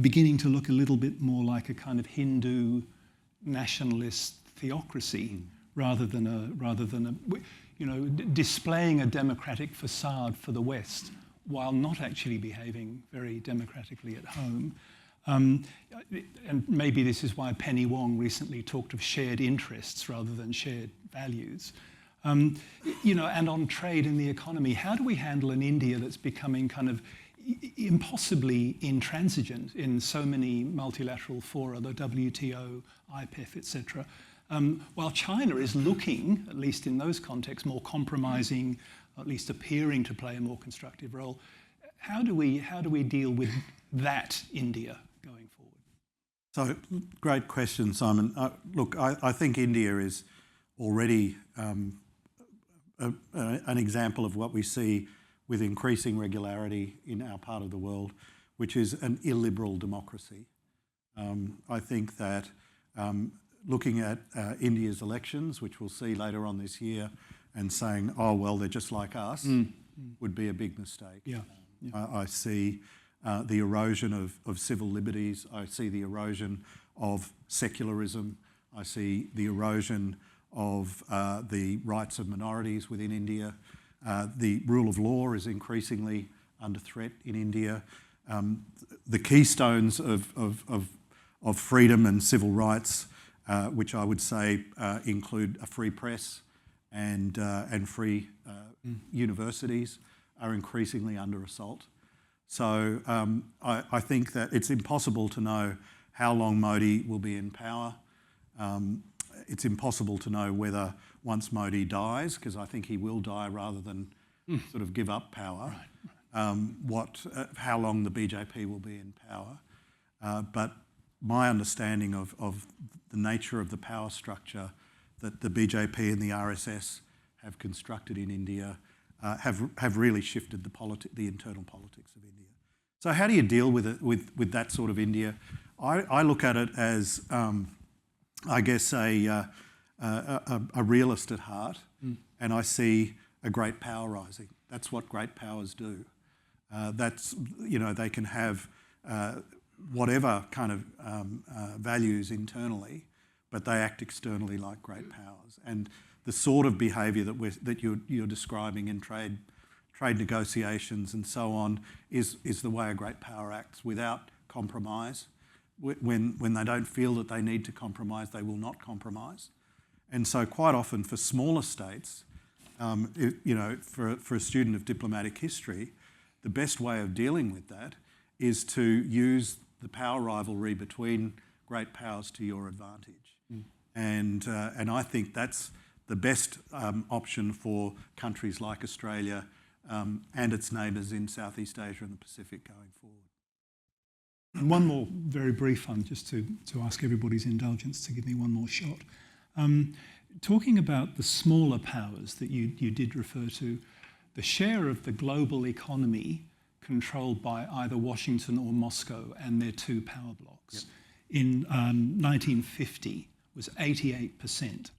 Speaker 1: beginning to look a little bit more like a kind of Hindu nationalist theocracy rather than a displaying a democratic facade for the West while not actually behaving very democratically at home? And maybe this is why Penny Wong recently talked of shared interests rather than shared values. And on trade and the economy, how do we handle an India that's becoming kind of impossibly intransigent in so many multilateral fora, the WTO, IPEF, etc., while China is looking, at least in those contexts, more compromising, at least appearing to play a more constructive role? How do we deal with that India going forward?
Speaker 2: So, great question, Simon. Look, I think India is already an example of what we see with increasing regularity in our part of the world, which is an illiberal democracy. I think that looking at India's elections, which we'll see later on this year, and saying, oh, well, they're just like us, would be a big mistake. I see the erosion of civil liberties. I see the erosion of secularism. I see the erosion of the rights of minorities within India. The rule of law is increasingly under threat in India. The keystones of freedom and civil rights, which I would say include a free press and free universities, are increasingly under assault. So I think that it's impossible to know how long Modi will be in power. It's impossible to know whether once Modi dies, because I think he will die rather than sort of give up power, how long the BJP will be in power. But my understanding of the nature of the power structure that the BJP and the RSS have constructed in India have really shifted the internal politics of India. So how do you deal with it with that sort of India? I look at it as, I guess, a realist at heart, and I see a great power rising. That's what great powers do. They can have whatever kind of values internally, but they act externally like great powers. And the sort of behaviour that you're describing in trade negotiations and so on is the way a great power acts, without compromise. When they don't feel that they need to compromise, they will not compromise. And so quite often for smaller states, for a student of diplomatic history, the best way of dealing with that is to use the power rivalry between great powers to your advantage. And I think that's the best option for countries like Australia and its neighbours in Southeast Asia and the Pacific going forward.
Speaker 1: And one more very brief one, just to ask everybody's indulgence to give me one more shot. Talking about the smaller powers that you did refer to, the share of the global economy controlled by either Washington or Moscow and their two power blocks in 1950 was 88%.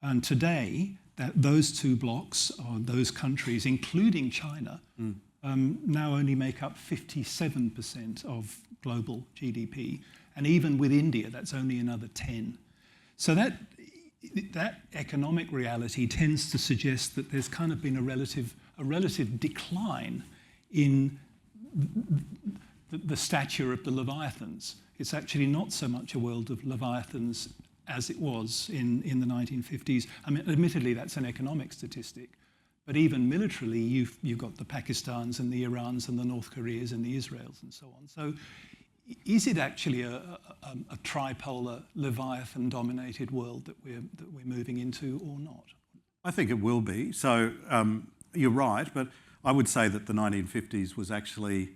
Speaker 1: And today, those two blocks, or those countries, including China, now only make up 57% of global GDP. And even with India, that's only another 10. So that economic reality tends to suggest that there's kind of been a relative decline in the stature of the Leviathans. It's actually not so much a world of Leviathans as it was in the 1950s. I mean, admittedly, that's an economic statistic, but even militarily, you've got the Pakistans and the Irans and the North Koreas and the Israels and so on. So is it actually a tripolar, Leviathan-dominated world that we're moving into or not?
Speaker 2: I think it will be. So you're right, but I would say that the 1950s was actually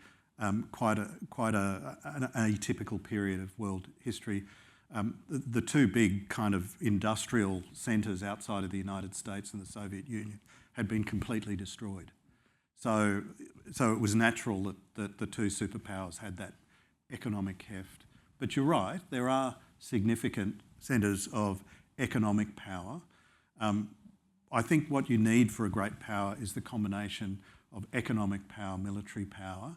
Speaker 2: quite an atypical period of world history. The two big kind of industrial centres outside of the United States and the Soviet Union had been completely destroyed. So it was natural that the two superpowers had that economic heft. But you're right, there are significant centres of economic power. I think what you need for a great power is the combination of economic power, military power,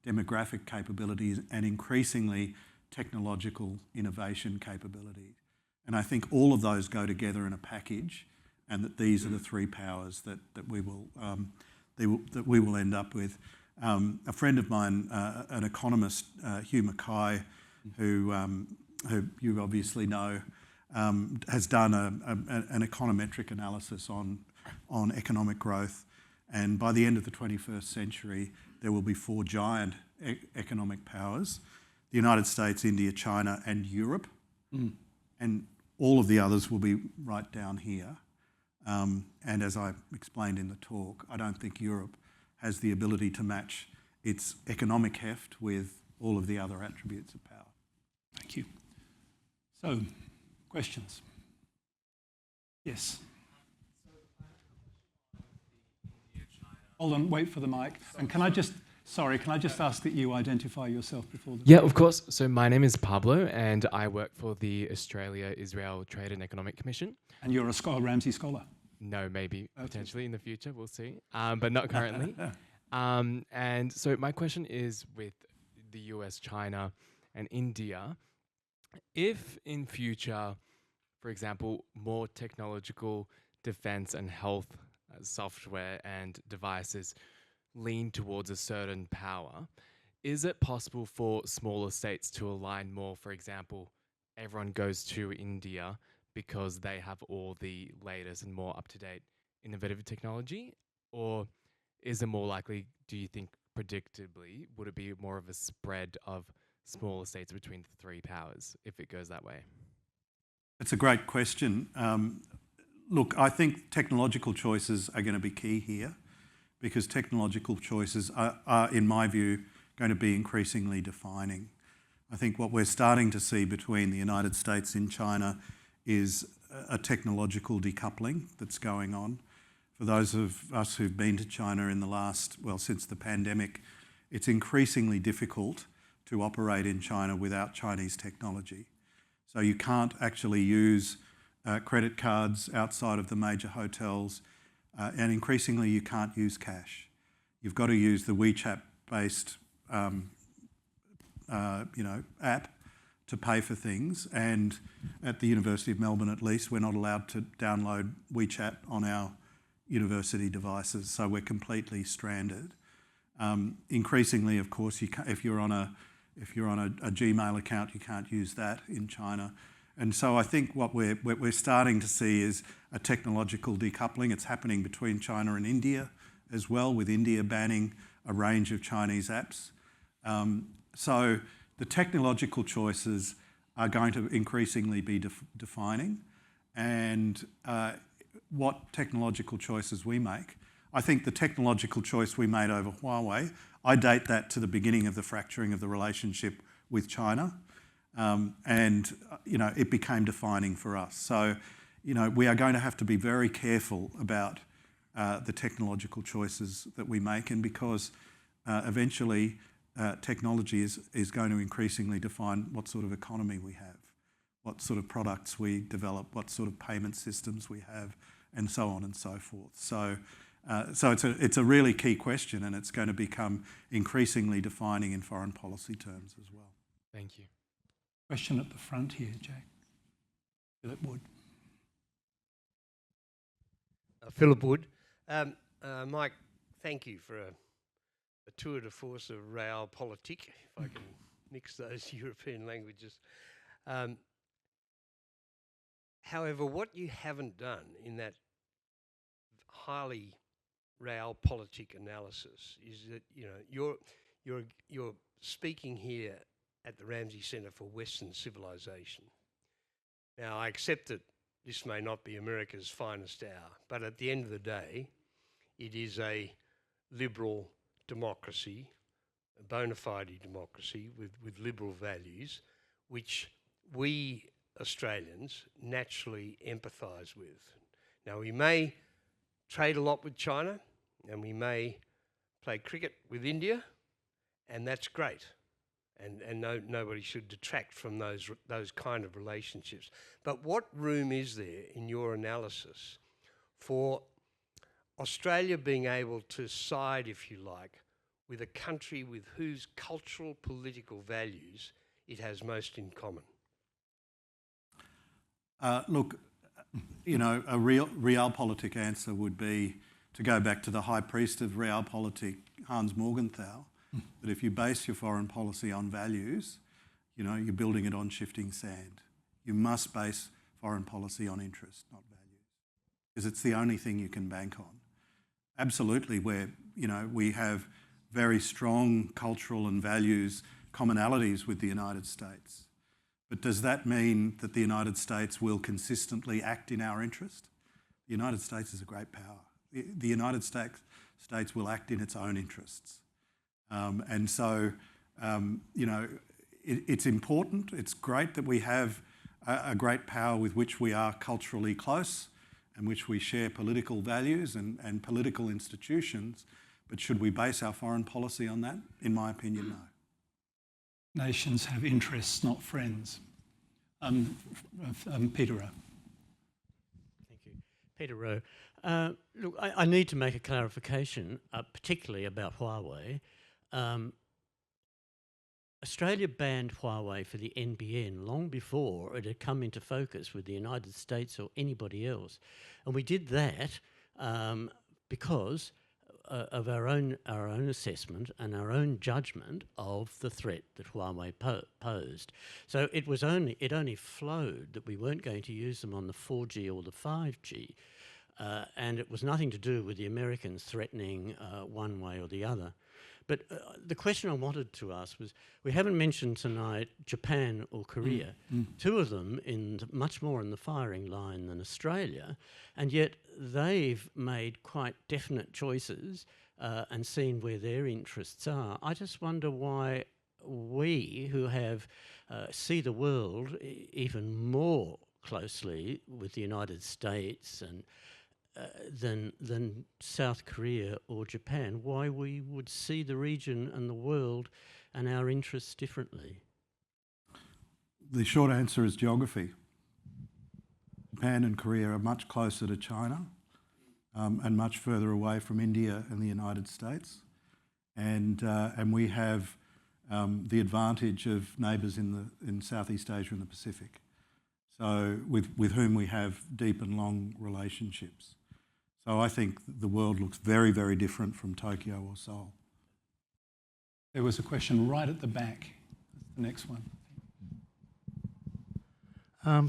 Speaker 2: demographic capabilities, and increasingly technological innovation capability. And I think all of those go together in a package, and that these are the three powers that we will end up with. A friend of mine, an economist, Hugh Mackay, who you obviously know, has done an econometric analysis on economic growth, and by the end of the 21st century, there will be four giant economic powers: the United States, India, China, and Europe, and all of the others will be right down here. And as I explained in the talk, I don't think Europe has the ability to match its economic heft with all of the other attributes of power.
Speaker 1: Thank you. So, questions? Yes. Hold on, wait for the mic. And can I just ask that you identify yourself before the...
Speaker 3: Yeah, of course. So my name is Pablo, and I work for the Australia-Israel Trade and Economic Commission.
Speaker 1: And you're a Ramsay scholar?
Speaker 3: No, maybe, potentially in the future, we'll see, but not currently. And so my question is with the US, China, and India, if in future, for example, more technological defense and health software and devices lean towards a certain power, is it possible for smaller states to align more? For example, everyone goes to India because they have all the latest and more up-to-date innovative technology? Or is it more likely, do you think, predictably, would it be more of a spread of smaller states between the three powers if it goes that way?
Speaker 2: It's a great question. Look, I think technological choices are going to be key here, because technological choices are, in my view, going to be increasingly defining. I think what we're starting to see between the United States and China is a technological decoupling that's going on. For those of us who've been to China in the last, since the pandemic, it's increasingly difficult to operate in China without Chinese technology. So you can't actually use credit cards outside of the major hotels, and increasingly you can't use cash. You've got to use the WeChat-based app to pay for things, and at the University of Melbourne at least, we're not allowed to download WeChat on our university devices, so we're completely stranded. Increasingly, of course, if you're on a Gmail account, you can't use that in China. And so I think what we're starting to see is a technological decoupling. It's happening between China and India as well, with India banning a range of Chinese apps. So the technological choices are going to increasingly be defining, and what technological choices we make. I think the technological choice we made over Huawei, I date that to the beginning of the fracturing of the relationship with China, and it became defining for us. So, we are going to have to be very careful about the technological choices that we make, and because eventually technology is going to increasingly define what sort of economy we have, what sort of products we develop, what sort of payment systems we have, and so on and so forth. So it's a really key question, and it's going to become increasingly defining in foreign policy terms as well.
Speaker 3: Thank you.
Speaker 1: Question at the front here, Jack. Philip Wood.
Speaker 4: Philip Wood. Mike, thank you for a tour de force of realpolitik, if I can mix those European languages. However, what you haven't done in that highly realpolitik analysis is that you're speaking here at the Ramsay Centre for Western Civilization. Now, I accept that this may not be America's finest hour, but at the end of the day, it is a liberal democracy, a bona fide democracy with liberal values, which we Australians naturally empathise with. Now, we may trade a lot with China, and we may play cricket with India, and that's great. And nobody should detract from those kind of relationships. But what room is there in your analysis for Australia being able to side, if you like, with a country with whose cultural, political values it has most in common?
Speaker 2: Look, a realpolitik answer would be to go back to the high priest of realpolitik, Hans Morgenthau, that if you base your foreign policy on values, you're building it on shifting sand. You must base foreign policy on interest, not values, because it's the only thing you can bank on. Absolutely, we have very strong cultural and values commonalities with the United States. But does that mean that the United States will consistently act in our interest? The United States is a great power. The United States will act in its own interests. And so, it's important. It's great that we have a great power with which we are culturally close and which we share political values and political institutions. But should we base our foreign policy on that? In my opinion, no.
Speaker 1: Nations have interests, not friends. Peter Rowe.
Speaker 5: Thank you. Peter Rowe. Look, I need to make a clarification, particularly about Huawei. Australia banned Huawei for the NBN long before it had come into focus with the United States or anybody else. And we did that because of our own assessment and our own judgment of the threat that Huawei posed. So it only flowed that we weren't going to use them on the 4G or the 5G, and it was nothing to do with the Americans threatening one way or the other. But the question I wanted to ask was, we haven't mentioned tonight Japan or Korea, two of them much more in the firing line than Australia, and yet they've made quite definite choices and seen where their interests are. I just wonder why we, who have see the world even more closely with the United States and than South Korea or Japan, why we would see the region and the world and our interests differently?
Speaker 2: The short answer is geography. Japan and Korea are much closer to China and much further away from India and the United States. And we have the advantage of neighbours in Southeast Asia and the Pacific, so with whom we have deep and long relationships. So I think the world looks very, very different from Tokyo or Seoul.
Speaker 1: There was a question right at the back. The next one.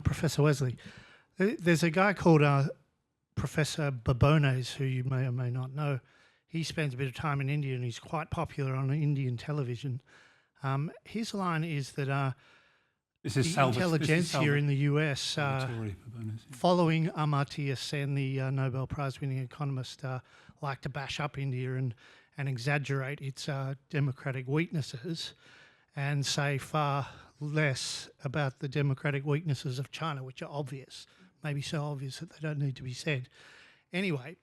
Speaker 6: Professor Wesley, there's a guy called Professor Babones, who you may or may not know. He spends a bit of time in India and he's quite popular on Indian television. His line is that the intelligentsia in the US, following Amartya Sen, the Nobel Prize-winning economist, like to bash up India and exaggerate its democratic weaknesses. and say far less about the democratic weaknesses of China, which are obvious, maybe so obvious that they don't need to be said. Anyway,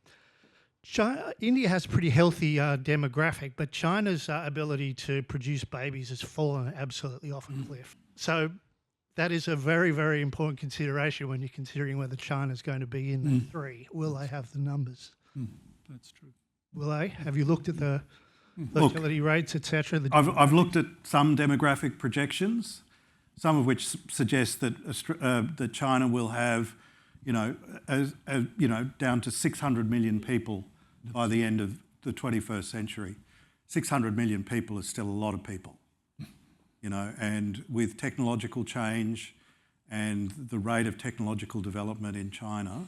Speaker 6: India has a pretty healthy demographic, but China's ability to produce babies has fallen absolutely off a cliff. So that is a very, very important consideration when you're considering whether China's going to be in the three. Will they have the numbers?
Speaker 1: That's true.
Speaker 6: Will they? Have you looked at the fertility rates, etc.?
Speaker 2: I've looked at some demographic projections, some of which suggest that that China will have, down to 600 million people by the end of the 21st century. 600 million people is still a lot of people, and with technological change and the rate of technological development in China,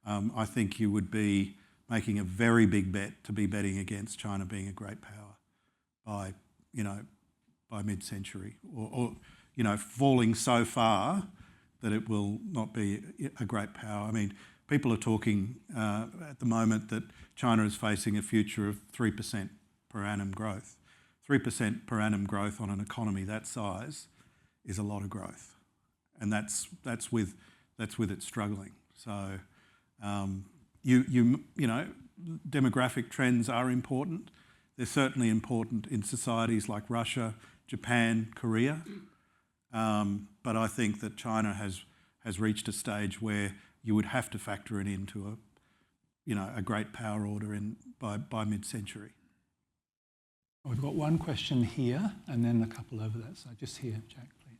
Speaker 2: I think you would be making a very big bet to be betting against China being a great power by mid-century, or falling so far that it will not be a great power. I mean, people are talking at the moment that China is facing a future of 3% per annum growth. 3% per annum growth on an economy that size is a lot of growth, and that's with it struggling. So, demographic trends are important. They're certainly important in societies like Russia, Japan, Korea. But I think that China has reached a stage where you would have to factor it into a great power order by mid-century.
Speaker 1: We've got one question here and then a couple over that. So just here, Jack, please.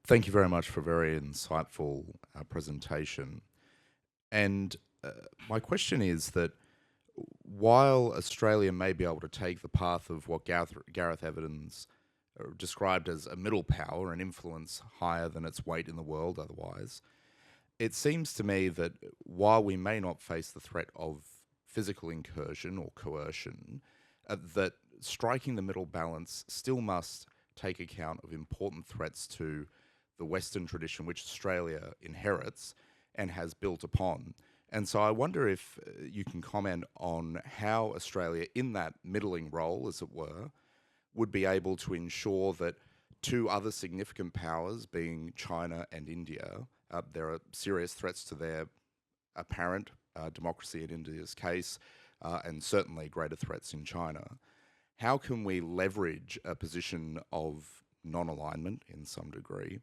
Speaker 7: Thank you very much for a very insightful presentation. And my question is that while Australia may be able to take the path of what Gareth Evans described as a middle power, an influence higher than its weight in the world otherwise, it seems to me that while we may not face the threat of physical incursion or coercion, that striking the middle balance still must take account of important threats to the Western tradition which Australia inherits and has built upon. And so I wonder if you can comment on how Australia, in that middling role, as it were, would be able to ensure that two other significant powers, being China and India, there are serious threats to their apparent democracy in India's case, and certainly greater threats in China. How can we leverage a position of non-alignment in some degree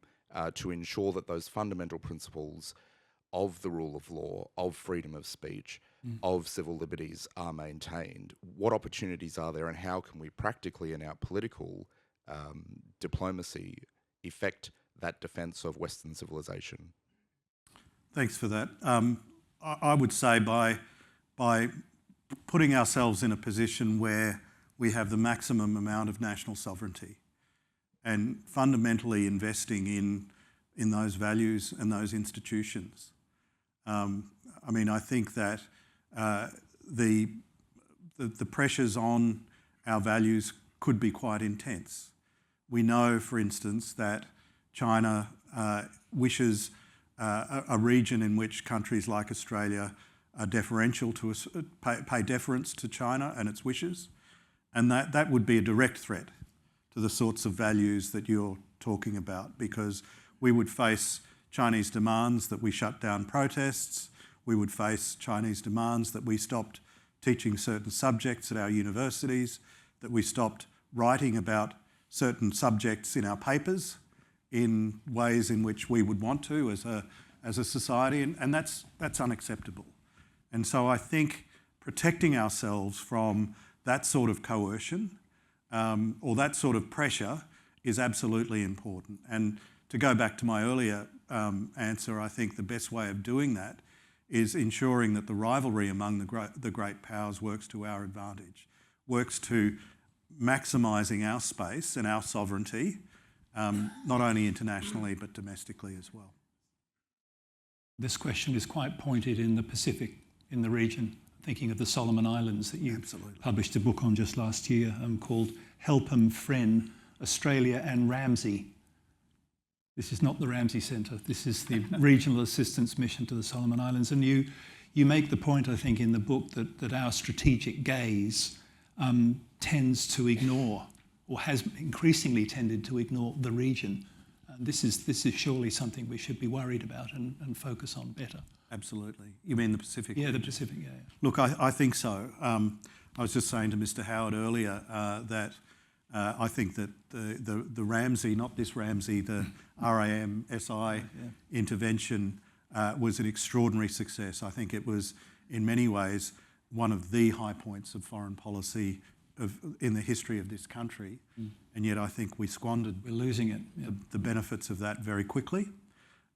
Speaker 7: to ensure that those fundamental principles of the rule of law, of freedom of speech, of civil liberties are maintained? What opportunities are there, and how can we practically in our political diplomacy effect that defence of Western civilization?
Speaker 2: Thanks for that. I would say by putting ourselves in a position where we have the maximum amount of national sovereignty and fundamentally investing in those values and those institutions. I think that the pressures on our values could be quite intense. We know, for instance, that China wishes a region in which countries like Australia are deferential to us, pay deference to China and its wishes, and that would be a direct threat to the sorts of values that you're talking about, because we would face Chinese demands that we shut down protests, we would face Chinese demands that we stopped teaching certain subjects at our universities, that we stopped writing about certain subjects in our papers in ways in which we would want to as a society, and that's unacceptable. And so I think protecting ourselves from that sort of coercion or that sort of pressure is absolutely important. And to go back to my earlier answer, I think the best way of doing that is ensuring that the rivalry among the great powers works to our advantage, works to maximising our space and our sovereignty, not only internationally but domestically as well.
Speaker 1: This question is quite pointed in the Pacific, in the region, thinking of the Solomon Islands that you published a book on just last year called Help 'em Friend, Australia and Ramsay. This is not the Ramsay Centre, this is the Regional Assistance Mission to the Solomon Islands. And you make the point, I think, in the book that our strategic gaze tends to ignore, or has increasingly tended to ignore, the region. And this is surely something we should be worried about and focus on better.
Speaker 2: Absolutely. You mean the Pacific?
Speaker 1: Yeah,
Speaker 2: region?
Speaker 1: the Pacific, yeah.
Speaker 2: Look, I think so. I was just saying to Mr. Howard earlier that I think that the Ramsay, not this Ramsay, the RAMSI intervention was an extraordinary success. I think it was, in many ways, one of the high points of foreign policy in the history of this country. And yet I think we squandered
Speaker 1: We're losing it. Yeah.
Speaker 2: the benefits of that very quickly.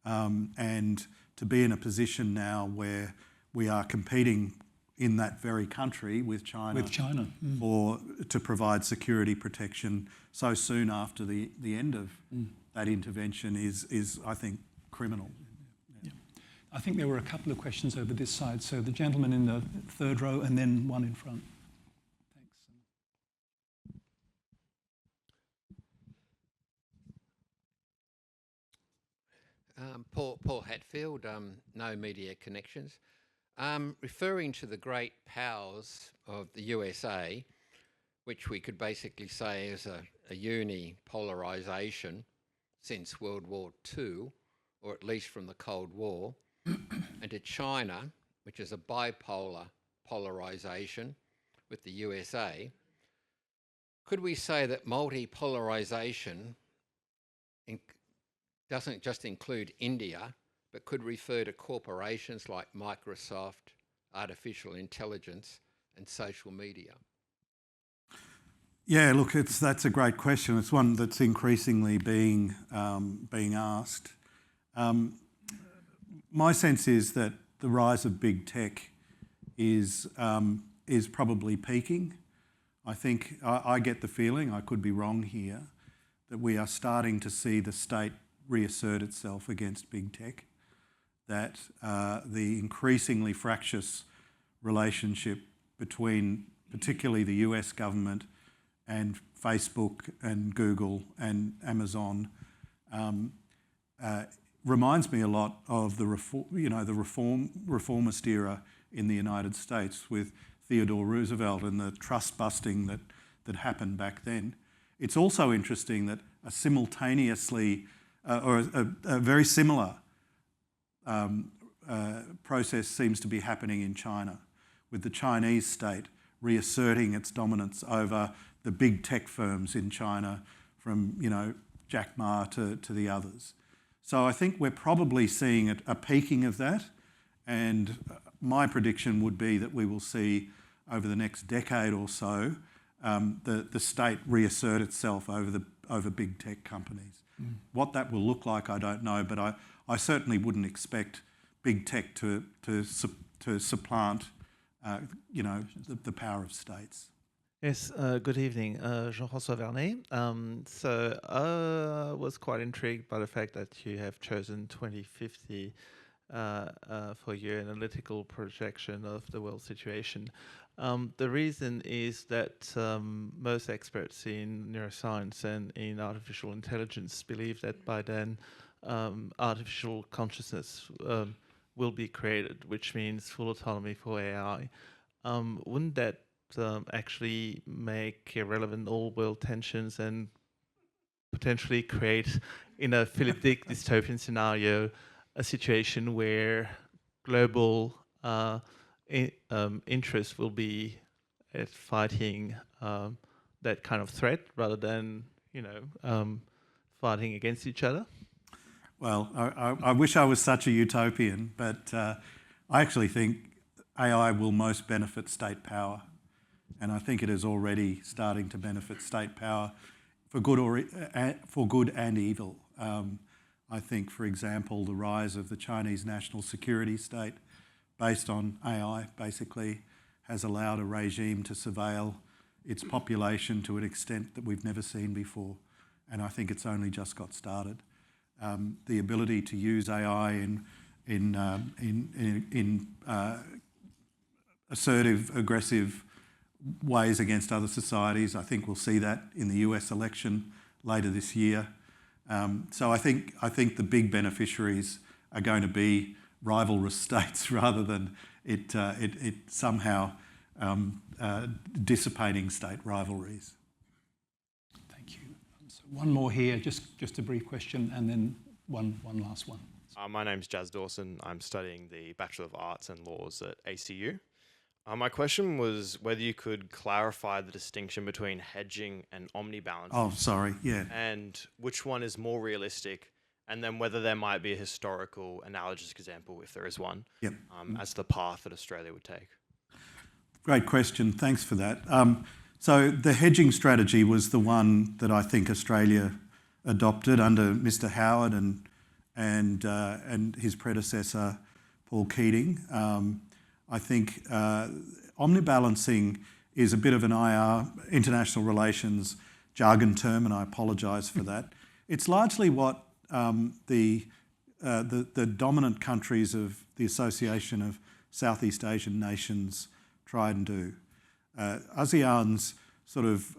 Speaker 2: And to be in a position now where we are competing in that very country with China, to provide security protection so soon after the end of that intervention is, I think, criminal.
Speaker 1: Yeah. I think there were a couple of questions over this side. So the gentleman in the third row and then one in front.
Speaker 8: Paul Hatfield, no media connections. Referring to the great powers of the USA, which we could basically say is a unipolarisation since World War II, or at least from the Cold War, and to China, which is a bipolar polarisation with the USA, could we say that multipolarisation doesn't just include India, but could refer to corporations like Microsoft, artificial intelligence, and social media?
Speaker 2: Yeah, look, that's a great question. It's one that's increasingly being asked. My sense is that the rise of big tech is probably peaking. I think I get the feeling, I could be wrong here, that we are starting to see the state reassert itself against big tech, that the increasingly fractious relationship between particularly the US government and Facebook and Google and Amazon reminds me a lot of the reformist era in the United States with Theodore Roosevelt and the trust busting that happened back then. It's also interesting that a simultaneously or a very similar process seems to be happening in China, with the Chinese state reasserting its dominance over the big tech firms in China, from Jack Ma to the others. So I think we're probably seeing a peaking of that, and my prediction would be that we will see over the next decade or so the state reassert itself over big tech companies. What that will look like, I don't know, but I certainly wouldn't expect big tech to supplant the power of states.
Speaker 9: Yes, good evening, Jean-François Vernet. So I was quite intrigued by the fact that you have chosen 2050 for your analytical projection of the world situation. The reason is that most experts in neuroscience and in artificial intelligence believe that by then artificial consciousness will be created, which means full autonomy for AI. Wouldn't that actually make irrelevant all world tensions and potentially create, in a Philip Dick dystopian scenario, a situation where global interest will be at fighting that kind of threat rather than fighting against each other?
Speaker 2: Well, I wish I was such a utopian, but I actually think AI will most benefit state power. And I think it is already starting to benefit state power for good and evil. I think, for example, the rise of the Chinese national security state based on AI basically has allowed a regime to surveil its population to an extent that we've never seen before. And I think it's only just got started. The ability to use AI in assertive, aggressive ways against other societies. I think we'll see that in the US election later this year. So I think the big beneficiaries are going to be rivalrous states rather than it somehow dissipating state rivalries.
Speaker 1: Thank you. So one more here, just a brief question, and then one last one.
Speaker 10: My name's Jazz Dawson. I'm studying the Bachelor of Arts and Laws at ACU. My question was whether you could clarify the distinction between hedging and omnibalancing.
Speaker 2: Oh, sorry, yeah.
Speaker 10: And which one is more realistic, and then whether there might be a historical analogous example, if there is one,
Speaker 2: Yep.
Speaker 10: as the path that Australia would take. Great
Speaker 2: Question, thanks for that. So the hedging strategy was the one that I think Australia adopted under Mr. Howard and his predecessor, Paul Keating. I think omnibalancing is a bit of an international relations jargon term, and I apologise for that. It's largely what the dominant countries of the Association of Southeast Asian Nations try and do. ASEAN's sort of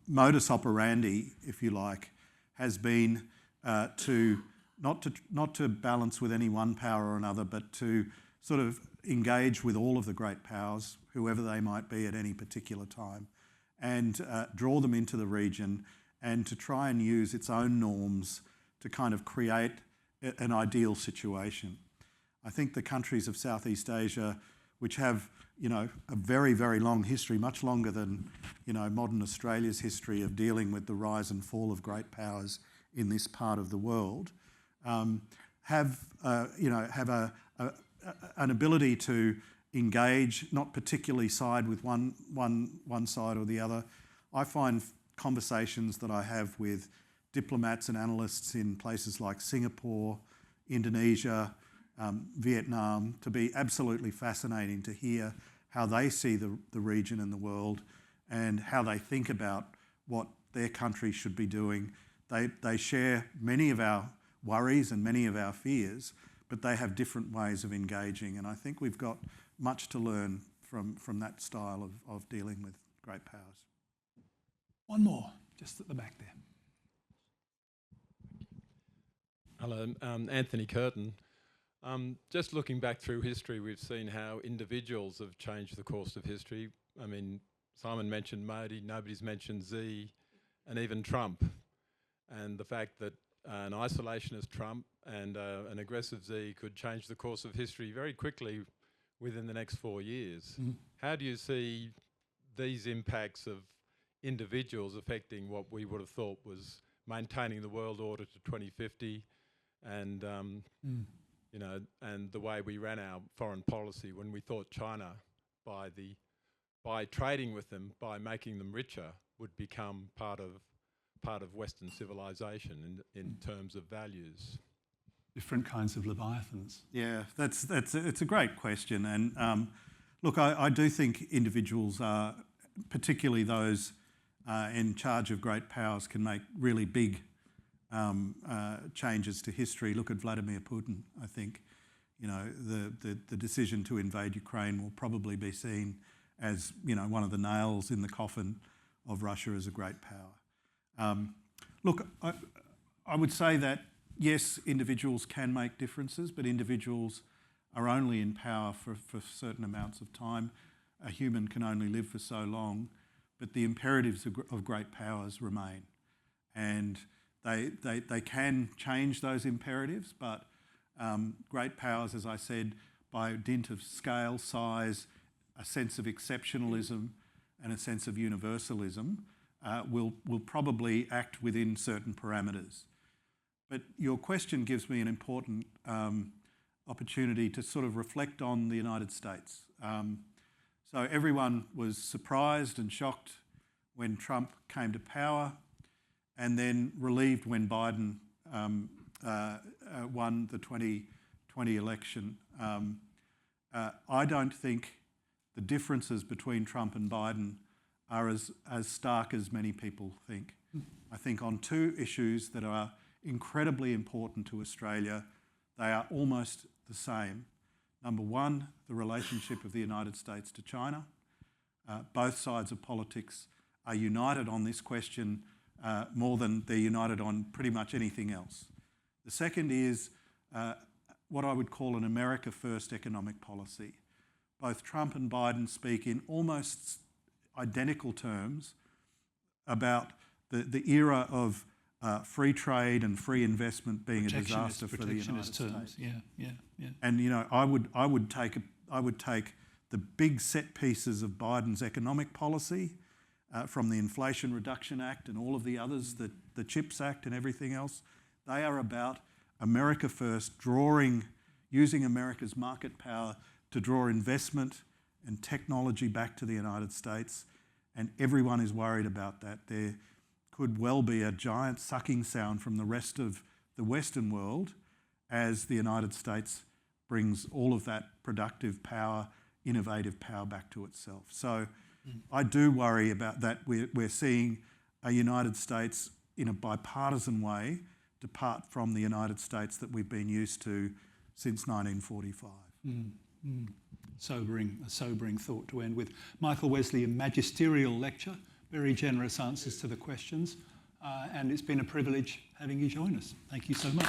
Speaker 2: modus operandi, if you like, has been not to balance with any one power or another, but to sort of engage with all of the great powers, whoever they might be at any particular time, and draw them into the region, and to try and use its own norms to kind of create an ideal situation. I think the countries of Southeast Asia, which have, a very, very long history, much longer than, modern Australia's history of dealing with the rise and fall of great powers in this part of the world, have an ability to engage, not particularly side with one side or the other. I find conversations that I have with diplomats and analysts in places like Singapore, Indonesia, Vietnam, to be absolutely fascinating to hear how they see the region and the world and how they think about what their country should be doing. They share many of our worries and many of our fears, but they have different ways of engaging, and I think we've got much to learn from that style of dealing with great powers.
Speaker 1: One more, just at the back there.
Speaker 11: Hello, Anthony Curtin. Just looking back through history, we've seen how individuals have changed the course of history. I mean, Simon mentioned Modi, nobody's mentioned Xi, and even Trump. And the fact that an isolationist Trump and an aggressive Xi could change the course of history very quickly within the next 4 years. Mm-hmm. How do you see these impacts of individuals affecting what we would have thought was maintaining the world order to 2050 and and the way we ran our foreign policy when we thought China, by trading with them, by making them richer, would become part of Western civilization in terms of values?
Speaker 1: Different kinds of Leviathans.
Speaker 2: Yeah, it's a great question, and look, I do think individuals are, particularly those in charge of great powers, can make really big changes to history. Look at Vladimir Putin. I think the decision to invade Ukraine will probably be seen as one of the nails in the coffin of Russia as a great power. Look, I would say that yes, individuals can make differences, but individuals are only in power for certain amounts of time. A human can only live for so long, but the imperatives of great powers remain, and they can change those imperatives, but great powers, as I said, by dint of scale, size, a sense of exceptionalism and a sense of universalism, will probably act within certain parameters. But your question gives me an important opportunity to sort of reflect on the United States. So everyone was surprised and shocked when Trump came to power, and then relieved when Biden won the 2020 election. I don't think the differences between Trump and Biden are as stark as many people think. I think on two issues that are incredibly important to Australia, they are almost the same. Number one, the relationship of the United States to China. Both sides of politics are united on this question more than they're united on pretty much anything else. The second is what I would call an America First economic policy, both Trump and Biden speak in almost identical terms about the era of free trade and free investment being a disaster for the United States.
Speaker 1: Yeah.
Speaker 2: And you know, I would take the big set pieces of Biden's economic policy, from the Inflation Reduction Act and all of the others, the CHIPS Act and everything else. They are about America first, using America's market power to draw investment and technology back to the United States. And everyone is worried about that. There could well be a giant sucking sound from the rest of the Western world as the United States brings all of that productive power, innovative power back to itself. So I do worry about that. We're seeing a United States in a bipartisan way depart from the United States that we've been used to since 1945.
Speaker 1: A sobering thought to end with. Michael Wesley, a magisterial lecture, very generous answers to the questions, and it's been a privilege having you join us. Thank you so much.